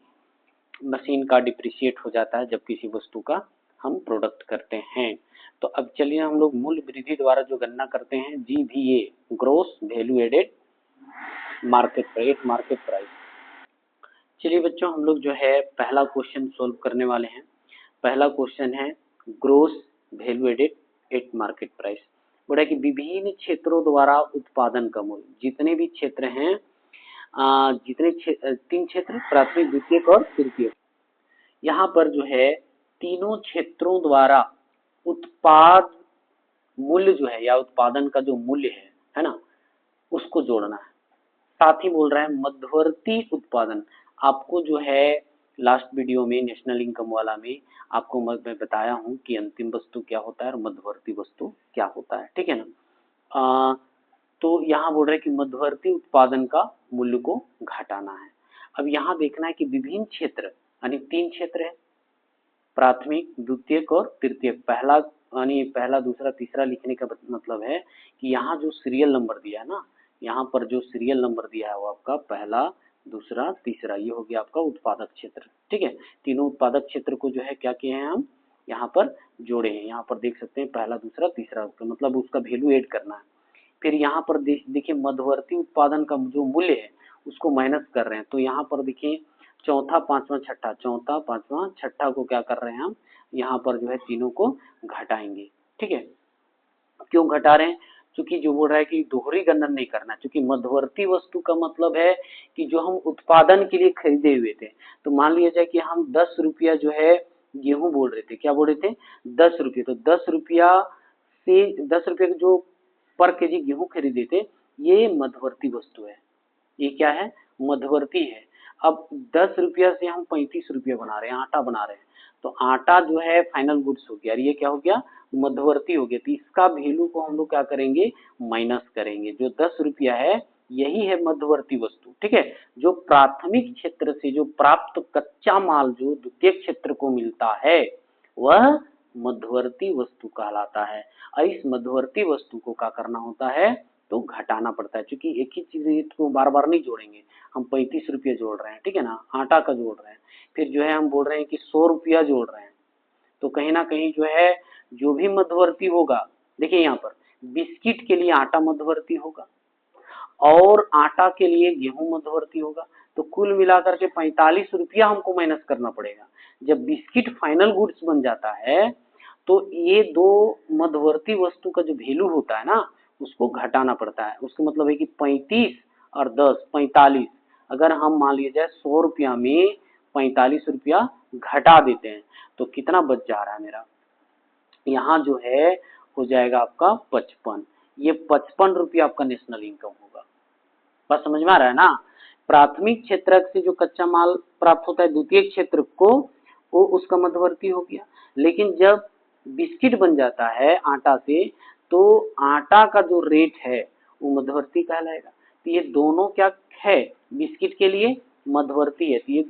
मशीन का डिप्रिशिएट हो जाता है जब किसी वस्तु का हम प्रोडक्ट करते हैं। तो अब चलिए हम लोग मूल्य वृद्धि द्वारा जो गणना करते हैं, GVA gross value added market price. चलिए बच्चों, हम लोग जो है पहला क्वेश्चन सोल्व करने वाले हैं। पहला क्वेश्चन है gross value added at market price. बोला कि विभिन्न क्षेत्रों द्वारा उत्पादन का मूल्य, जितने भी क्षेत्र हैं, तीन क्षेत्र, प्राथमिक, द्वितीयक और तृतीयक, यहाँ पर जो है तीनों क्षेत्रों द्वारा उत्पाद मूल्य जो है या उत्पादन का जो मूल्य है ना, उसको जोड़ना है। साथ ही बोल रहा है मध्यवर्ती उत्पादन। आपको जो है लास्ट वीडियो में नेशनल इनकम वाला में आपको मैं बताया हूं कि अंतिम वस्तु क्या होता है और मध्यवर्ती वस्तु क्या होता है, ठीक है ना। तो यहाँ बोल रहे हैं कि मध्यवर्ती उत्पादन का मूल्य को घटाना है। अब यहाँ देखना है कि विभिन्न क्षेत्र यानी तीन क्षेत्र है, प्राथमिक, द्वितीयक और तृतीयक। पहला दूसरा तीसरा लिखने का मतलब है कि यहाँ जो सीरियल नंबर दिया है ना, यहाँ पर जो सीरियल नंबर दिया है वो आपका पहला दूसरा तीसरा, ये हो गया आपका उत्पादक क्षेत्र, ठीक है। तीनों उत्पादक क्षेत्र को जो है क्या किए हैं हम यहाँ पर जोड़े हैं। यहाँ पर देख सकते हैं पहला दूसरा तीसरा, मतलब उसका वैल्यू ऐड करना है। फिर यहाँ पर देखिए मध्यवर्ती उत्पादन का जो मूल्य है उसको माइनस कर रहे हैं। तो यहाँ पर देखिए चौथा पांचवा छठा, चौथा पांचवा छठा को क्या कर रहे हैं हम यहाँ पर जो है तीनों को घटाएंगे, ठीक है। क्यों घटा रहे हैं? क्योंकि जो बोल रहा है कि दोहरी गणना नहीं करना, क्योंकि मध्यवर्ती वस्तु का मतलब है कि जो हम उत्पादन के लिए खरीदे हुए थे। तो मान लिया जाए कि हम 10 रुपया जो है गेहूं बोल रहे थे, क्या बोल रहे थे 10 रुपये, तो 10 रुपया से 10 रुपये जो पर केजी गेहूं खरीदे थे, ये मध्यवर्ती वस्तु है। ये क्या है? मध्यवर्ती है। अब 10 रुपया से हम 35 रुपया बना रहे हैं, आटा बना रहे हैं, तो आटा जो है फाइनल गुड्स हो गया और ये क्या हो गया? मध्यवर्ती हो गया। तो इसका वैल्यू को हम लोग क्या करेंगे? माइनस करेंगे। जो 10 रुपया है यही है मध्यवर्ती वस्तु, ठीक है। जो प्राथमिक क्षेत्र से जो प्राप्त कच्चा माल जो द्वितीयक क्षेत्र को मिलता है वह मध्यवर्ती वस्तु कहलाता है। और इस मध्यवर्ती वस्तु को क्या करना होता है? तो घटाना पड़ता है, क्योंकि एक ही चीज को बार बार नहीं जोड़ेंगे। हम 35 रुपये जोड़ रहे हैं, ठीक है ना, आटा का जोड़ रहे हैं, फिर जो है हम बोल रहे हैं कि 100 रुपया जोड़ रहे हैं, तो कहीं ना कहीं जो है जो भी मध्यवर्ती होगा, देखिए यहाँ पर बिस्किट के लिए आटा मध्यवर्ती होगा और आटा के लिए गेहूं मध्यवर्ती होगा। तो कुल मिलाकर के 45 रुपया हमको माइनस करना पड़ेगा। जब बिस्किट फाइनल गुड्स बन जाता है तो ये दो मध्यवर्ती वस्तु का जो वैल्यू होता है ना उसको घटाना पड़ता है। उसका मतलब है कि 35 और 10 45, अगर हम मान लीजिए 100 रुपया में 45 रुपया घटा देते हैं तो कितना बच जा रहा है मेरा? यहाँ जो है हो जाएगा आपका 55। ये 55 रुपया आपका नेशनल इनकम होगा। बस समझ में आ रहा है ना? प्राथमिक क्षेत्र से जो कच्चा माल प्राप्त होता है द्वितीयक क्षेत्र को, वो उसका मध्यवर्ती हो गया। लेकिन जब बिस्किट बन जाता है आटा से तो आटा का जो रेट है वो मध्यवर्ती कहलाएगा। तो ये दोनों क्या है? बिस्किट के लिए मध्यवर्ती है। तो ये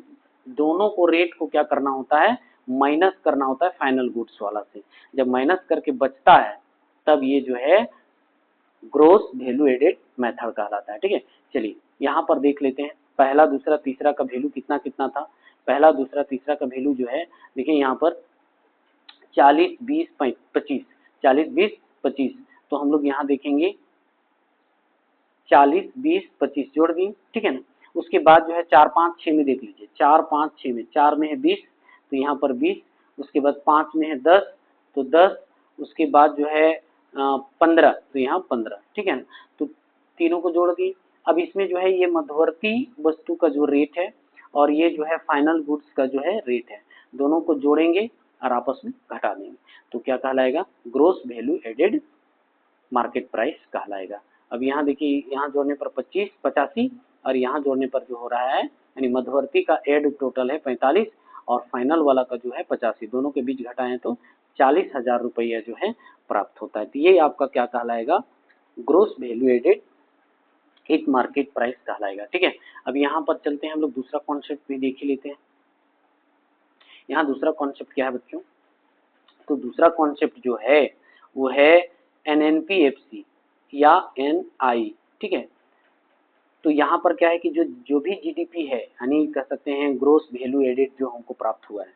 दोनों को रेट को क्या करना होता है? माइनस करना होता है फाइनल गुड्स वाला से। जब माइनस करके बचता है तब ये जो है ग्रोस वैल्यू एडेड मेथड कहलाता है, ठीक है। चलिए यहाँ पर देख लेते हैं पहला दूसरा तीसरा का वैल्यू कितना कितना था। पहला दूसरा तीसरा का वैल्यू जो है देखिए यहाँ पर 40 20 25, 40 20 25, तो हम लोग यहाँ देखेंगे 40 20 25 जोड़ दिए, ठीक है ना। उसके बाद जो है 4 5 6 में देख लीजिए, 4 5 6 में, 4 में है 20 तो यहाँ पर 20, उसके बाद 5 में है 10 तो 10, उसके बाद जो है 15 तो यहाँ 15, ठीक है ना। तो तीनों को जोड़ दिए। अब इसमें जो है ये मध्यवर्ती वस्तु का जो रेट है और ये जो है फाइनल गुड्स का जो है रेट है, दोनों को जोड़ेंगे और आपस में घटा देंगे तो क्या कहलाएगा? Gross value added market price कहलाएगा। अब यहाँ देखिए, यहाँ जोड़ने पर 25 85 और यहाँ जोड़ने पर जो हो रहा है यानी मध्यवर्ती का एड टोटल है 45 और फाइनल वाला का जो है 85, दोनों के बीच घटाएं तो 40,000 रुपया जो है प्राप्त होता है। तो ये आपका क्या कहलाएगा? Gross value added at market price कहलाएगा, ठीक है। अब यहाँ पर चलते हैं हम लोग दूसरा कॉन्सेप्ट भी देख ही लेते हैं। यहाँ दूसरा कॉन्सेप्ट क्या है बच्चों? तो दूसरा कॉन्सेप्ट जो है वो है NNPFC या NI, ठीक है। तो यहाँ पर क्या है कि जो भी GDP है यानी कह सकते हैं ग्रोस वैल्यू एडेड जो हमको प्राप्त हुआ है,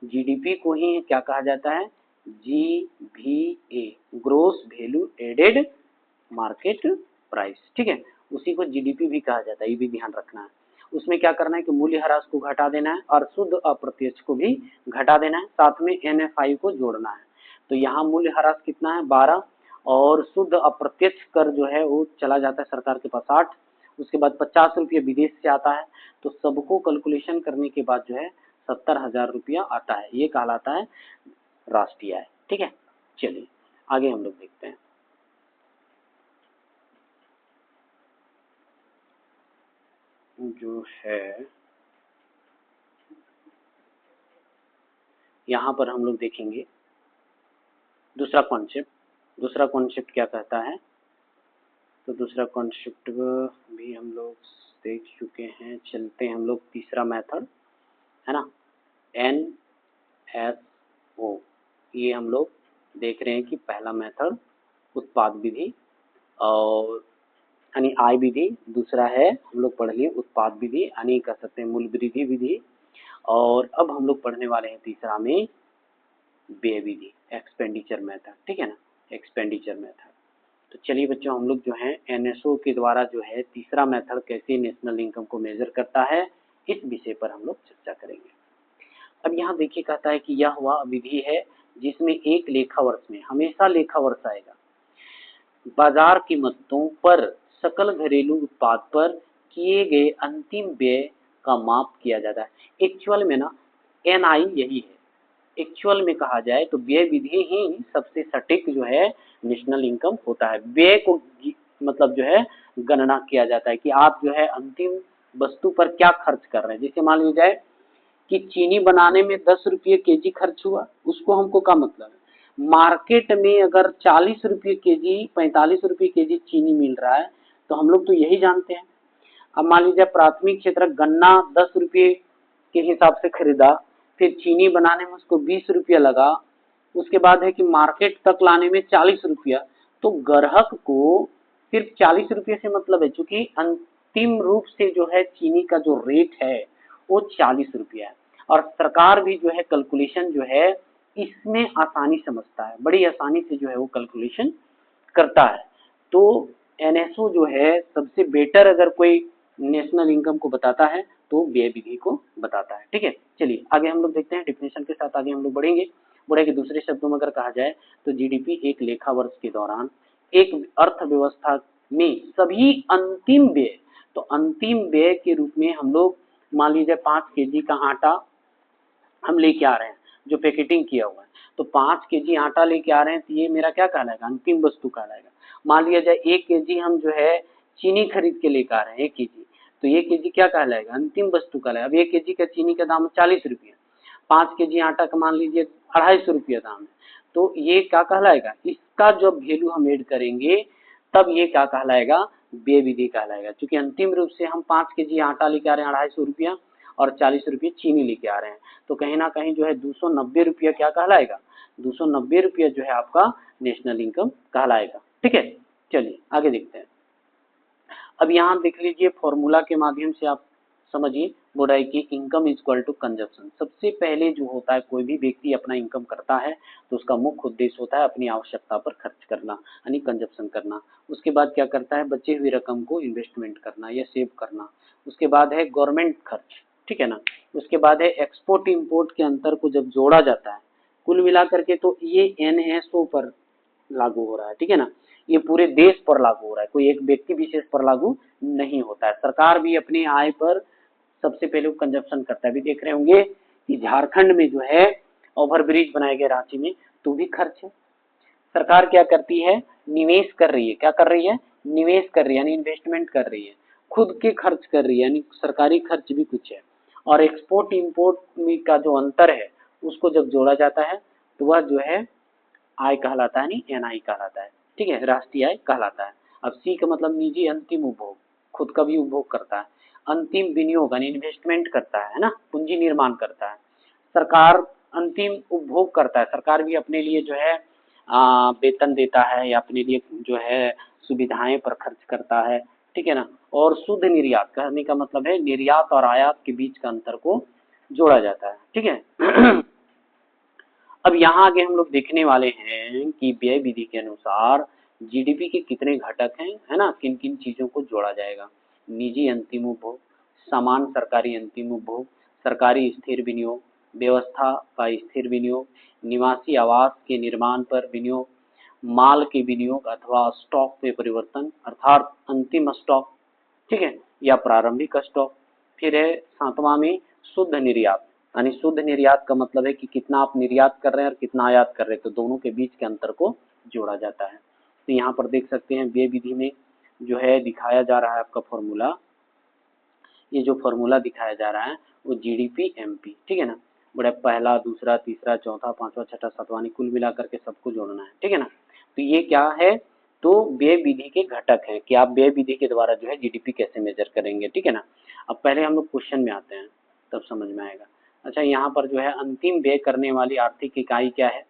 GDP को ही क्या कहा जाता है? GVA, gross value added market price, ठीक है। उसी को जीडीपी भी कहा जाता है, ये भी ध्यान रखना है। उसमें क्या करना है कि मूल्यह्रास को घटा देना है और शुद्ध अप्रत्यक्ष को भी घटा देना है, साथ में एनएफआई को जोड़ना है। तो यहाँ मूल्यह्रास कितना है 12 और शुद्ध अप्रत्यक्ष कर जो है वो चला जाता है सरकार के पास 8, उसके बाद 50 रुपये विदेश से आता है। तो सबको कैलकुलेशन करने के बाद जो है 70,000 रुपया आता है, ये कहलाता है राष्ट्रीय आय। ठीक है, चलिए आगे हम लोग देखते हैं। जो है यहाँ पर हम लोग देखेंगे दूसरा कॉन्सेप्ट क्या कहता है। तो दूसरा कॉन्सेप्ट भी हम लोग देख चुके हैं, चलते हैं हम लोग तीसरा मेथड है ना, NSO। ये हम लोग देख रहे हैं कि पहला मेथड उत्पाद विधि और यानी आय विधि, दूसरा है हम लोग पढ़ लिए उत्पाद विधि यानी कह सकते हैं मूल्य वृद्धि विधि, और अब हम लोग पढ़ने वाले हैं तीसरा में व्यय विधि, एक्सपेंडिचर मेथड। ठीक है ना, एक्सपेंडिचर मेथड। तो चलिए बच्चों हम लोग जो है एनएसओ के द्वारा जो है तीसरा मेथड कैसे नेशनल इनकम को मेजर करता है, इस विषय पर हम लोग चर्चा करेंगे। अब यहाँ देखिए कहता है कि यह वह विधि है जिसमें एक लेखा वर्ष में, हमेशा लेखा वर्ष आएगा, बाजार कीमतों पर सकल घरेलू उत्पाद पर किए गए अंतिम व्यय का माप किया जाता है। एक्चुअल में ना एनआई यही है, एक्चुअल में कहा जाए तो व्यय विधि ही सबसे सटीक जो है नेशनल इनकम होता है। व्यय को मतलब जो है गणना किया जाता है कि आप जो है अंतिम वस्तु पर क्या खर्च कर रहे हैं। जैसे मान लीजिए जाए कि चीनी बनाने में 10 रुपये केजी खर्च हुआ, उसको हमको क्या मतलब है, मार्केट में अगर 40 रुपये केजी 45 रुपये केजी चीनी मिल रहा है तो हम लोग तो यही जानते हैं। अब मान लीजिए प्राथमिक क्षेत्र गन्ना 10 रुपये के हिसाब से खरीदा, फिर चीनी बनाने में उसको 20 रुपया लगा, उसके बाद है कि मार्केट तक लाने में 40 रुपया, तो ग्राहक को सिर्फ 40 रुपये से मतलब है, चूंकि अंतिम रूप से जो है चीनी का जो रेट है वो 40 रुपया है। और सरकार भी जो है कैलकुलेशन जो है इसमें आसानी समझता है, बड़ी आसानी से जो है वो कैलकुलेशन करता है। तो एनएसओ जो है सबसे बेटर अगर कोई नेशनल इनकम को बताता है तो व्यय विधि को बताता है। ठीक है, चलिए आगे हम लोग देखते हैं, डिफिनेशन के साथ आगे हम लोग बढ़ेंगे। दूसरे शब्दों में अगर कहा जाए तो जीडीपी एक लेखा वर्ष के दौरान एक अर्थव्यवस्था में सभी अंतिम व्यय, तो अंतिम व्यय के रूप में हम लोग मान लीजिए 5 केजी का आटा हम लेके आ रहे हैं जो पैकेटिंग किया हुआ है, तो 5 केजी आटा लेके आ रहे हैं तो ये मेरा क्या कहलाएगा, अंतिम वस्तु कहलाएगा। मान लिया जाए 1 केजी हम जो है चीनी खरीद के लेकर आ रहे हैं 1 केजी, तो 1 केजी क्या कहलाएगा, अंतिम वस्तु कहलाएगा। अब 1 केजी का चीनी का दाम 40 रुपया, 5 केजी आटा का मान लीजिए 250 रुपया दाम है, तो ये क्या कहलाएगा, इसका जब वैल्यू हम ऐड करेंगे तब ये क्या कहलाएगा, व्यय विधि कहलाएगा। क्योंकि अंतिम रूप से हम 5 केजी आटा लेके आ रहे हैं 250 रुपया और 40 रुपये चीनी लेके आ रहे हैं, तो कहीं ना कहीं जो है 290 रुपया क्या कहलाएगा, 290 रुपया जो है आपका नेशनल इनकम कहलाएगा। ठीक है, चलिए आगे देखते हैं। अब यहाँ देख लीजिए फॉर्मूला के माध्यम से आप समझिए, बोल रहा है कि income is equal to consumption. सबसे पहले जो होता है कोई भी व्यक्ति अपना इनकम करता है तो उसका मुख्य उद्देश्य होता है अपनी आवश्यकता पर खर्च करना यानी कंजप्शन करना। उसके बाद क्या करता है, बचे हुई रकम को इन्वेस्टमेंट करना या सेव करना। उसके बाद है गवर्नमेंट खर्च, ठीक है ना। उसके बाद है एक्सपोर्ट इंपोर्ट के अंतर को जब जोड़ा जाता है कुल मिलाकर के, तो ये एनएसओ पर लागू हो रहा है, ठीक है ना। ये पूरे देश पर लागू हो रहा है, कोई एक व्यक्ति विशेष पर लागू नहीं होता है। सरकार भी अपनी आय पर सबसे पहले कंजप्शन करता है। अभी देख रहे होंगे कि झारखंड में जो है ओवरब्रिज बनाए गए रांची में, तो भी खर्च है। सरकार क्या करती है, निवेश कर रही है। क्या कर रही है, निवेश कर रही है यानी इन्वेस्टमेंट कर रही है, खुद के खर्च कर रही है यानी सरकारी खर्च भी कुछ है। और एक्सपोर्ट इंपोर्ट में का जो अंतर है उसको जब जोड़ा जाता है तो वह जो है आय कहलाता है, नहीं एनआई कहलाता है, ठीक है, राष्ट्रीय आय कहलाता है। अब सी का मतलब निजी अंतिम उपभोग, खुद का भी उपभोग करता है। अंतिम विनियोग यानी इन्वेस्टमेंट करता है ना, पूंजी निर्माण करता है। सरकार अंतिम उपभोग करता है, सरकार भी अपने लिए जो है वेतन देता है या अपने लिए जो है सुविधाएं पर खर्च करता है, ठीक है ना। और शुद्ध निर्यात कहने का मतलब है निर्यात और आयात के बीच का अंतर को जोड़ा जाता है, ठीक है। अब यहाँ आगे हम लोग देखने वाले हैं कि व्यय विधि के अनुसार जीडीपी के कितने घटक हैं, है ना, किन किन चीजों को जोड़ा जाएगा। निजी अंतिम उपभोग, समान सरकारी अंतिम उपभोग, सरकारी स्थिर विनियोग, व्यवस्था का स्थिर विनियोग, निवासी आवास के निर्माण पर विनियोग, माल के विनियोग अथवा स्टॉक में परिवर्तन अर्थात अंतिम स्टॉक, ठीक है, या प्रारंभिक स्टॉक। फिर है 7वां में शुद्ध निर्यात, यानी शुद्ध निर्यात का मतलब है कि कितना आप निर्यात कर रहे हैं और कितना आयात कर रहे हैं, तो दोनों के बीच के अंतर को जोड़ा जाता है। तो यहाँ पर देख सकते हैं व्यय विधि में जो है दिखाया जा रहा है आपका फॉर्मूला, ये जो फॉर्मूला दिखाया जा रहा है वो जीडीपी एमपी, ठीक है ना, बड़ा पहला दूसरा तीसरा चौथा पांचवा छठा सातवां कुल मिलाकर के सबको जोड़ना है, ठीक है ना। तो ये क्या है, तो व्यय विधि के घटक हैं कि आप व्यय विधि के द्वारा जो है जीडीपी कैसे मेजर करेंगे, ठीक है ना। अब पहले हम लोग क्वेश्चन में आते हैं तब समझ में आएगा। अच्छा, यहाँ पर जो है अंतिम व्यय करने वाली आर्थिक इकाई क्या है,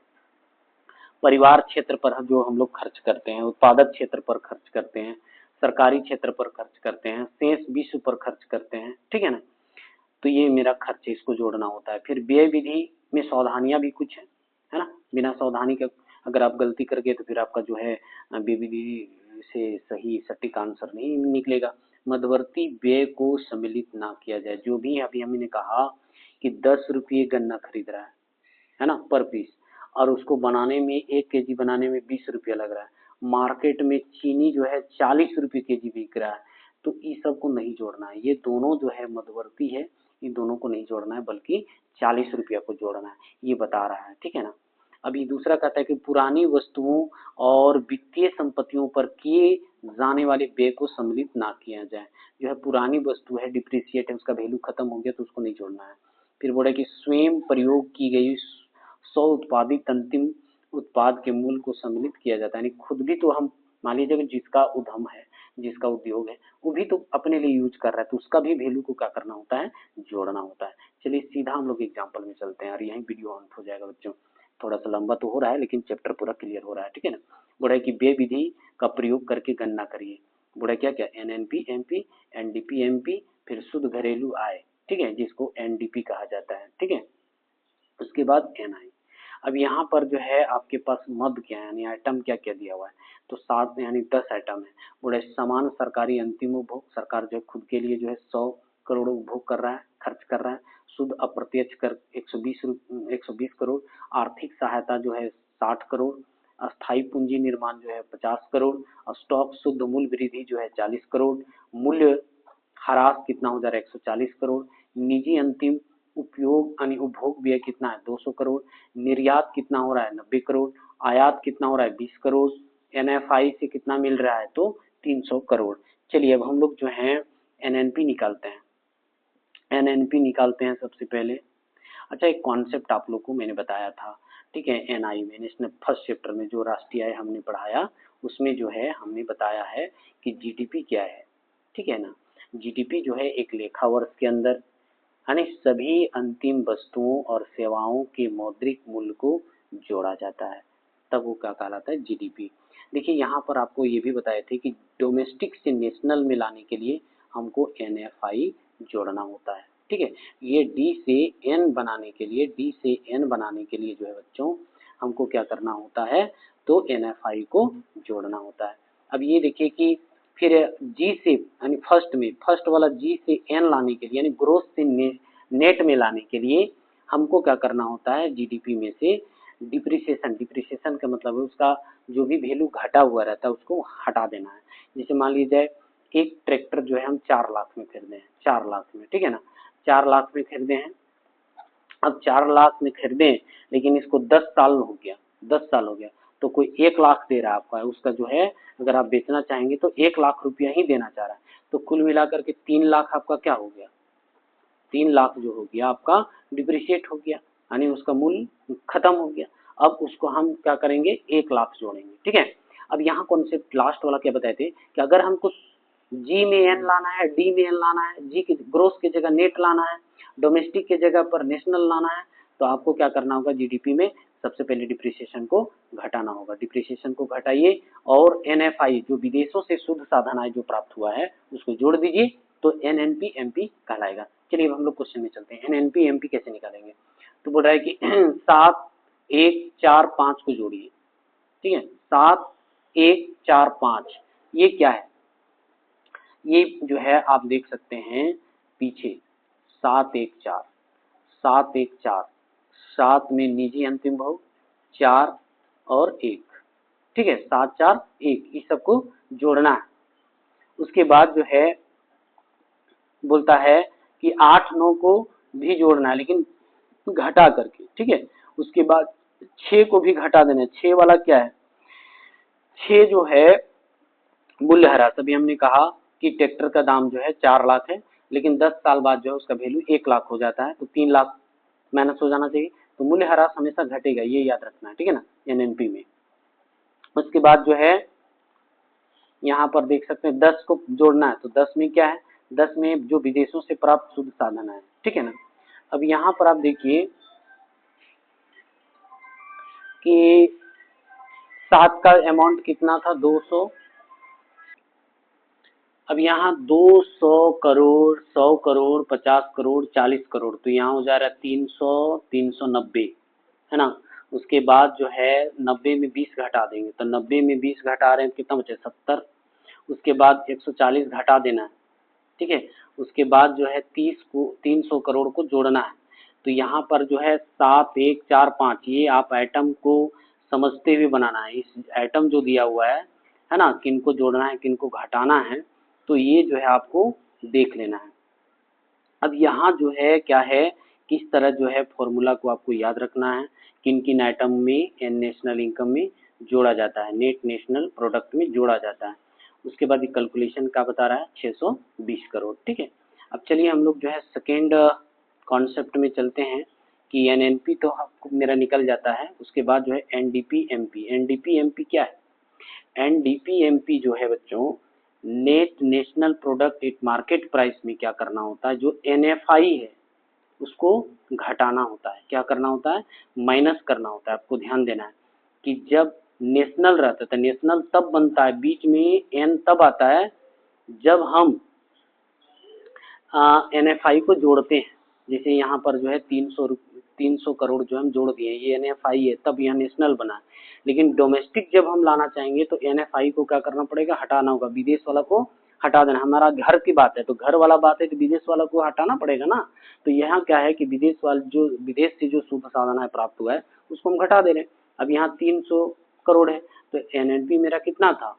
परिवार क्षेत्र पर जो हम लोग खर्च करते हैं, उत्पादक क्षेत्र पर खर्च करते हैं, सरकारी क्षेत्र पर खर्च करते हैं, शेष विश्व पर खर्च करते हैं, ठीक है ना। तो ये मेरा खर्च है, इसको जोड़ना होता है। फिर व्यय विधि में सावधानियां भी कुछ है ना, बिना सावधानी के अगर आप गलती कर गए तो फिर आपका जो है व्यय विधि से सही सटीक आंसर नहीं निकलेगा। मध्यवर्ती व्यय को सम्मिलित ना किया जाए, जो भी अभी हमने कहा कि 10 रुपये गन्ना खरीद रहा है ना, पर पीस, और उसको बनाने में 1 केजी बनाने में 20 रुपया लग रहा है, मार्केट में चीनी जो है 40 रुपये केजी बिक रहा है, तो इस सब को नहीं जोड़ना है। ये दोनों जो है मध्यवर्ती है, इन दोनों को नहीं जोड़ना है बल्कि 40 रुपया को जोड़ना है, ये बता रहा है, ठीक है ना। अभी दूसरा कहता है कि पुरानी वस्तुओं और वित्तीय संपत्तियों पर किए जाने वाले व्यय को सम्मिलित ना किया जाए। जो है पुरानी वस्तु है, डिप्रिसिएट है, उसका वैल्यू खत्म हो गया तो उसको नहीं जोड़ना है। फिर बोले कि स्वयं प्रयोग की गई 100 उत्पादित अंतिम उत्पाद के मूल्य को सम्मिलित किया जाता है, यानी खुद भी तो हम मान लीजिए जिसका उद्यम है, जिसका उद्योग है, वो भी तो अपने लिए यूज कर रहा है, तो उसका भी वैल्यू को क्या करना होता है, जोड़ना होता है। चलिए सीधा हम लोग एग्जाम्पल में चलते हैं और यही वीडियो अंत हो जाएगा बच्चों। थोड़ा सा लंबा तो हो रहा है लेकिन चैप्टर पूरा क्लियर हो रहा है, ठीक है ना। बोला कि व्यय विधि का प्रयोग करके गणना करिए। बोला क्या क्या, एनएनपी एमपी, एनडीपी एमपी, फिर शुद्ध घरेलू आय, ठीक है, जिसको एनडीपी कहा जाता है, ठीक है। उसके बाद एनआई। अब यहाँ पर जो है आपके पास मद क्या है, यानी आइटम क्या क्या दिया हुआ है, तो 7 यानी 10 आइटम है। बोले समान सरकारी अंतिम उपभोग, सरकार जो खुद के लिए जो है 100 करोड़ उपभोग कर रहा है, खर्च कर रहा है। शुद्ध अप्रत्यक्ष कर 120 करोड़, आर्थिक सहायता जो है 60 करोड़, अस्थायी पूंजी निर्माण जो है 50 करोड़, स्टॉक शुद्ध मूल्य वृद्धि जो है 40 करोड़, मूल्य ह्रास कितना हो जा रहा है 140 करोड़, निजी अंतिम उपयोग यानी उपभोग व्यय कितना है 200 करोड़, निर्यात कितना हो रहा है 90 करोड़, आयात कितना हो रहा है 20 करोड़, एनएफआई से कितना मिल रहा है तो 300 करोड़। चलिए अब हम लोग जो है एनएनपी निकालते हैं, एनएनपी निकालते हैं सबसे पहले। अच्छा, एक कॉन्सेप्ट आप लोग को मैंने बताया था, ठीक है, एनआई में नेशनल फर्स्ट चैप्टर में जो राष्ट्रीय आय हमने पढ़ाया, उसमें जो है हमने बताया है कि जीडीपी क्या है, ठीक है ना। जीडीपी जो है एक लेखा वर्ष के अंदर यानी सभी अंतिम वस्तुओं और सेवाओं के मौद्रिक मूल्य को जोड़ा जाता है, तब वो क्या कहलाता है, जीडीपी। देखिए यहाँ पर आपको ये भी बताए थे कि डोमेस्टिक से नेशनल में लाने के लिए हमको एनएफआई जोड़ना होता है, ठीक है। ये डी से एन बनाने के लिए, डी से एन बनाने के लिए जो है बच्चों हमको क्या करना होता है, तो एनएफआई को जोड़ना होता है। अब ये देखिए कि फिर जी से यानी फर्स्ट वाला जी से एन लाने के लिए यानी ग्रोथ से नेट में लाने के लिए हमको क्या करना होता है, जीडीपी में से डिप्रिसिएशन का मतलब है उसका जो भी वैल्यू घटा हुआ रहता है उसको हटा देना है। जैसे मान लीजिए एक ट्रैक्टर जो है हम 4 लाख में खरीदे हैं, 4 लाख में, ठीक है ना, 4 लाख में खरीदे हैं। अब 4 लाख में खरीदे लेकिन इसको 10 साल हो गया, 10 साल हो गया, तो कोई 1 लाख दे रहा है आपका, उसका जो है अगर आप बेचना चाहेंगे तो 1 लाख रुपया ही देना चाह रहा है, तो कुल मिलाकर के 3 लाख आपका क्या हो गया, 3 लाख जो हो गया आपका डिप्रिशिएट हो गया, यानी उसका मूल्य खत्म हो गया। अब उसको हम क्या करेंगे, 1 लाख जोड़ेंगे, ठीक है। अब यहाँ कॉन्सेप्ट लास्ट वाला क्या बताए थे कि अगर हमको जी में एन लाना है, डी में एन लाना है, जी की ग्रोस की जगह नेट लाना है, डोमेस्टिक की जगह पर नेशनल लाना है, तो आपको क्या करना होगा, जीडीपी में सबसे पहले डिप्रिसिएशन को घटाना होगा। डिप्रिसिएशन को घटाइए और एनएफआई जो विदेशों से शुद्ध साधन आय जो प्राप्त हुआ है उसको जोड़ दीजिए, तो एनएनपी एमपी कहलाएगा। चलिए अब हम लोग क्वेश्चन में चलते हैं, एनएनपी एमपी कैसे निकालेंगे। तो बोल रहा है कि 7 1 4 5 को जोड़िए, ठीक है, 7 1 4 5 ये क्या है, ये जो है आप देख सकते हैं पीछे 7 1 4 7 1 4 7 में निजी अंतिम बहु 4 और 1, ठीक है 7 4 1 इस सबको जोड़ना है। उसके बाद जो है बोलता है कि 8 9 को भी जोड़ना है लेकिन घटा करके, ठीक है। उसके बाद 6 को भी घटा देना है। 6 वाला क्या है, 6 जो है मूल्यह्रास। अभी हमने कहा कि ट्रैक्टर का दाम जो है 4 लाख है, लेकिन 10 साल बाद जो है उसका वैल्यू 1 लाख हो जाता है, तो 3 लाख माइनस हो जाना चाहिए। तो मूल्यह्रास हमेशा घटेगा, ये याद रखना है, ठीक है ना, एनएनपी में। उसके बाद जो है यहाँ पर देख सकते हैं 10 को जोड़ना है, तो 10 में क्या है, 10 में जो विदेशों से प्राप्त शुद्ध साधन है, ठीक है ना। अब यहाँ पर आप देखिए कि 7 का अमाउंट कितना था, 200। अब यहाँ 200 करोड़, 100 करोड़, 50 करोड़, 40 करोड़, तो यहाँ हो जा रहा है 300, 390, है ना। उसके बाद जो है 90 में 20 घटा देंगे, तो 90 में 20 घटा रहे हैं तो कितना बचे, 70। उसके बाद 140 घटा देना है, ठीक है। उसके बाद जो है 300 करोड़ को जोड़ना है। तो यहाँ पर जो है 7 1 4 5 ये आप आइटम को समझते हुए बनाना है। इस आइटम जो दिया हुआ है ना, किनको जोड़ना है किनको घटाना है, तो ये जो है आपको देख लेना है। अब यहाँ जो है क्या है, किस तरह जो है फॉर्मूला को आपको याद रखना है, किन किन आइटम में नेशनल इनकम में जोड़ा जाता है, नेट नेशनल प्रोडक्ट में जोड़ा जाता है। उसके बाद ये कैलकुलेशन का बता रहा है 620 करोड़, ठीक है। अब चलिए हम लोग जो है सेकेंड कॉन्सेप्ट में चलते हैं कि एनएनपी तो आपको मेरा निकल जाता है। उसके बाद जो है एनडीपी एमपी। एनडीपी एमपी क्या है, एनडीपी एमपी जो है बच्चों नेट नेशनल प्रोडक्ट एक मार्केट प्राइस में क्या करना होता है, जो एनएफआई है उसको घटाना होता है। क्या करना होता है, माइनस करना होता है। आपको ध्यान देना है कि जब नेशनल रहता है तो नेशनल तब बनता है, बीच में एन तब आता है जब हम एनएफआई को जोड़ते हैं। जैसे यहाँ पर जो है 300 करोड़ जो हम जोड़ दिए, ये एनएफआई है तब यह नेशनल बना। लेकिन डोमेस्टिक जब हम लाना चाहेंगे तो एनएफआई को क्या करना पड़ेगा, हटाना होगा, विदेश वाला को हटा देना। हमारा घर की बात है तो घर वाला बात है कि विदेश वाला को हटाना पड़ेगा ना। तो यहाँ क्या है कि विदेश वाले जो विदेश से जो शुद्ध साधन है प्राप्त हुआ है उसको हम घटा दे रहे हैं। अब यहाँ 300 करोड़ है तो एनएनपी मेरा कितना था,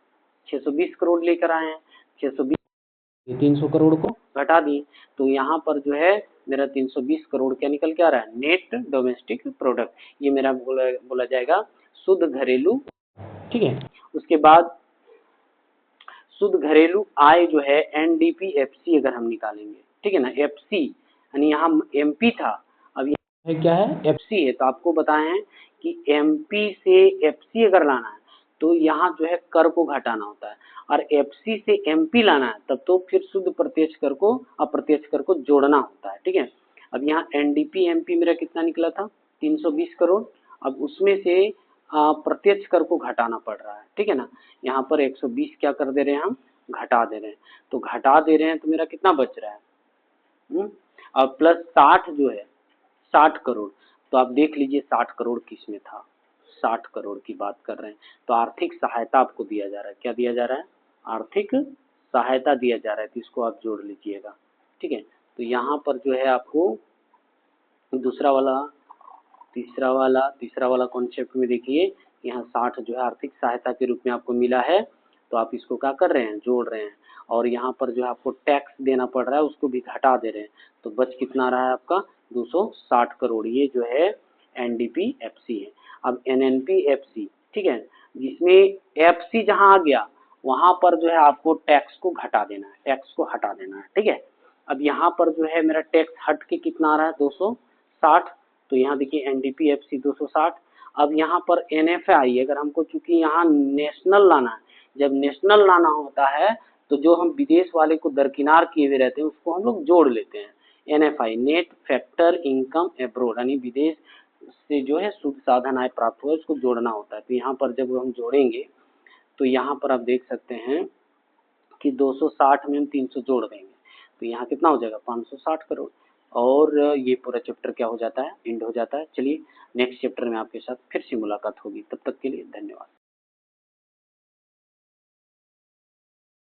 620 करोड़ लेकर आए हैं। 620 300 करोड़ को घटा दिए, तो यहाँ पर जो है मेरा 320 करोड़ क्या निकल के आ रहा है, नेट डोमेस्टिक प्रोडक्ट। ये मेरा बोला जाएगा शुद्ध घरेलू, ठीक है। उसके बाद शुद्ध घरेलू आय जो है एनडीपी एफसी अगर हम निकालेंगे, ठीक है ना, एफसी यानी यहाँ एमपी था, अब यहाँ क्या है एफसी है। तो आपको बताए हैं कि एमपी से एफसी अगर लाना है तो यहाँ जो है कर को घटाना होता है, और एफसी से एमपी लाना है तब तो फिर शुद्ध प्रत्यक्ष कर को अप्रत्यक्ष कर को जोड़ना होता है, ठीक है। अब यहाँ एनडीपी एमपी मेरा कितना निकला था, 320 करोड़। अब उसमें से प्रत्यक्ष कर को घटाना पड़ रहा है, ठीक है ना। यहाँ पर 120 क्या कर दे रहे हैं, हम घटा दे रहे हैं। तो घटा दे रहे हैं तो मेरा कितना बच रहा है, और प्लस 60 जो है 60 करोड़। तो आप देख लीजिए 60 करोड़ किस में था, 60 करोड़ की बात कर रहे हैं। तो आर्थिक सहायता आपको दिया जा रहा है, क्या दिया जा रहा है, आर्थिक सहायता दिया जा रहा है, तो इसको आप जोड़ लीजिएगा, ठीक है। तो यहाँ पर जो है आपको दूसरा वाला तीसरा वाला कॉन्सेप्ट में देखिए, यहाँ 60 जो है आर्थिक सहायता के रूप में आपको मिला है, तो आप इसको क्या कर रहे हैं, जोड़ रहे हैं। और यहाँ पर जो है आपको टैक्स देना पड़ रहा है उसको भी घटा दे रहे हैं, तो बच कितना रहा है आपका 260 करोड़। ये जो है एनडीपी एफसी है। अब एनएनपी एफसी, ठीक है, जिसमें एफसी जहाँ आ गया वहाँ पर जो है आपको टैक्स को घटा देना है, टैक्स को हटा देना है, ठीक है। अब यहाँ पर जो है मेरा टैक्स हट के कितना आ रहा है 260, तो यहाँ देखिए एनडीपी एफसी 260। अब यहाँ पर एनएफआई अगर हमको, चूंकि यहाँ नेशनल लाना है, जब नेशनल लाना होता है तो जो हम विदेश वाले को दरकिनार किए हुए रहते हैं उसको हम लोग जोड़ लेते हैं। NFI net factor income abroad, यानी विदेश से जो है शुद्ध साधन आय प्राप्त हुआ उसको जोड़ना होता है। तो यहाँ पर जब हम जोड़ेंगे तो यहाँ पर आप देख सकते हैं कि 260 में हम 300 जोड़ देंगे तो यहाँ कितना हो जाएगा 560 करोड़। और ये पूरा चैप्टर क्या हो जाता है, एंड हो जाता है। चलिए नेक्स्ट चैप्टर में आपके साथ फिर से मुलाकात होगी, तब तक के लिए धन्यवाद।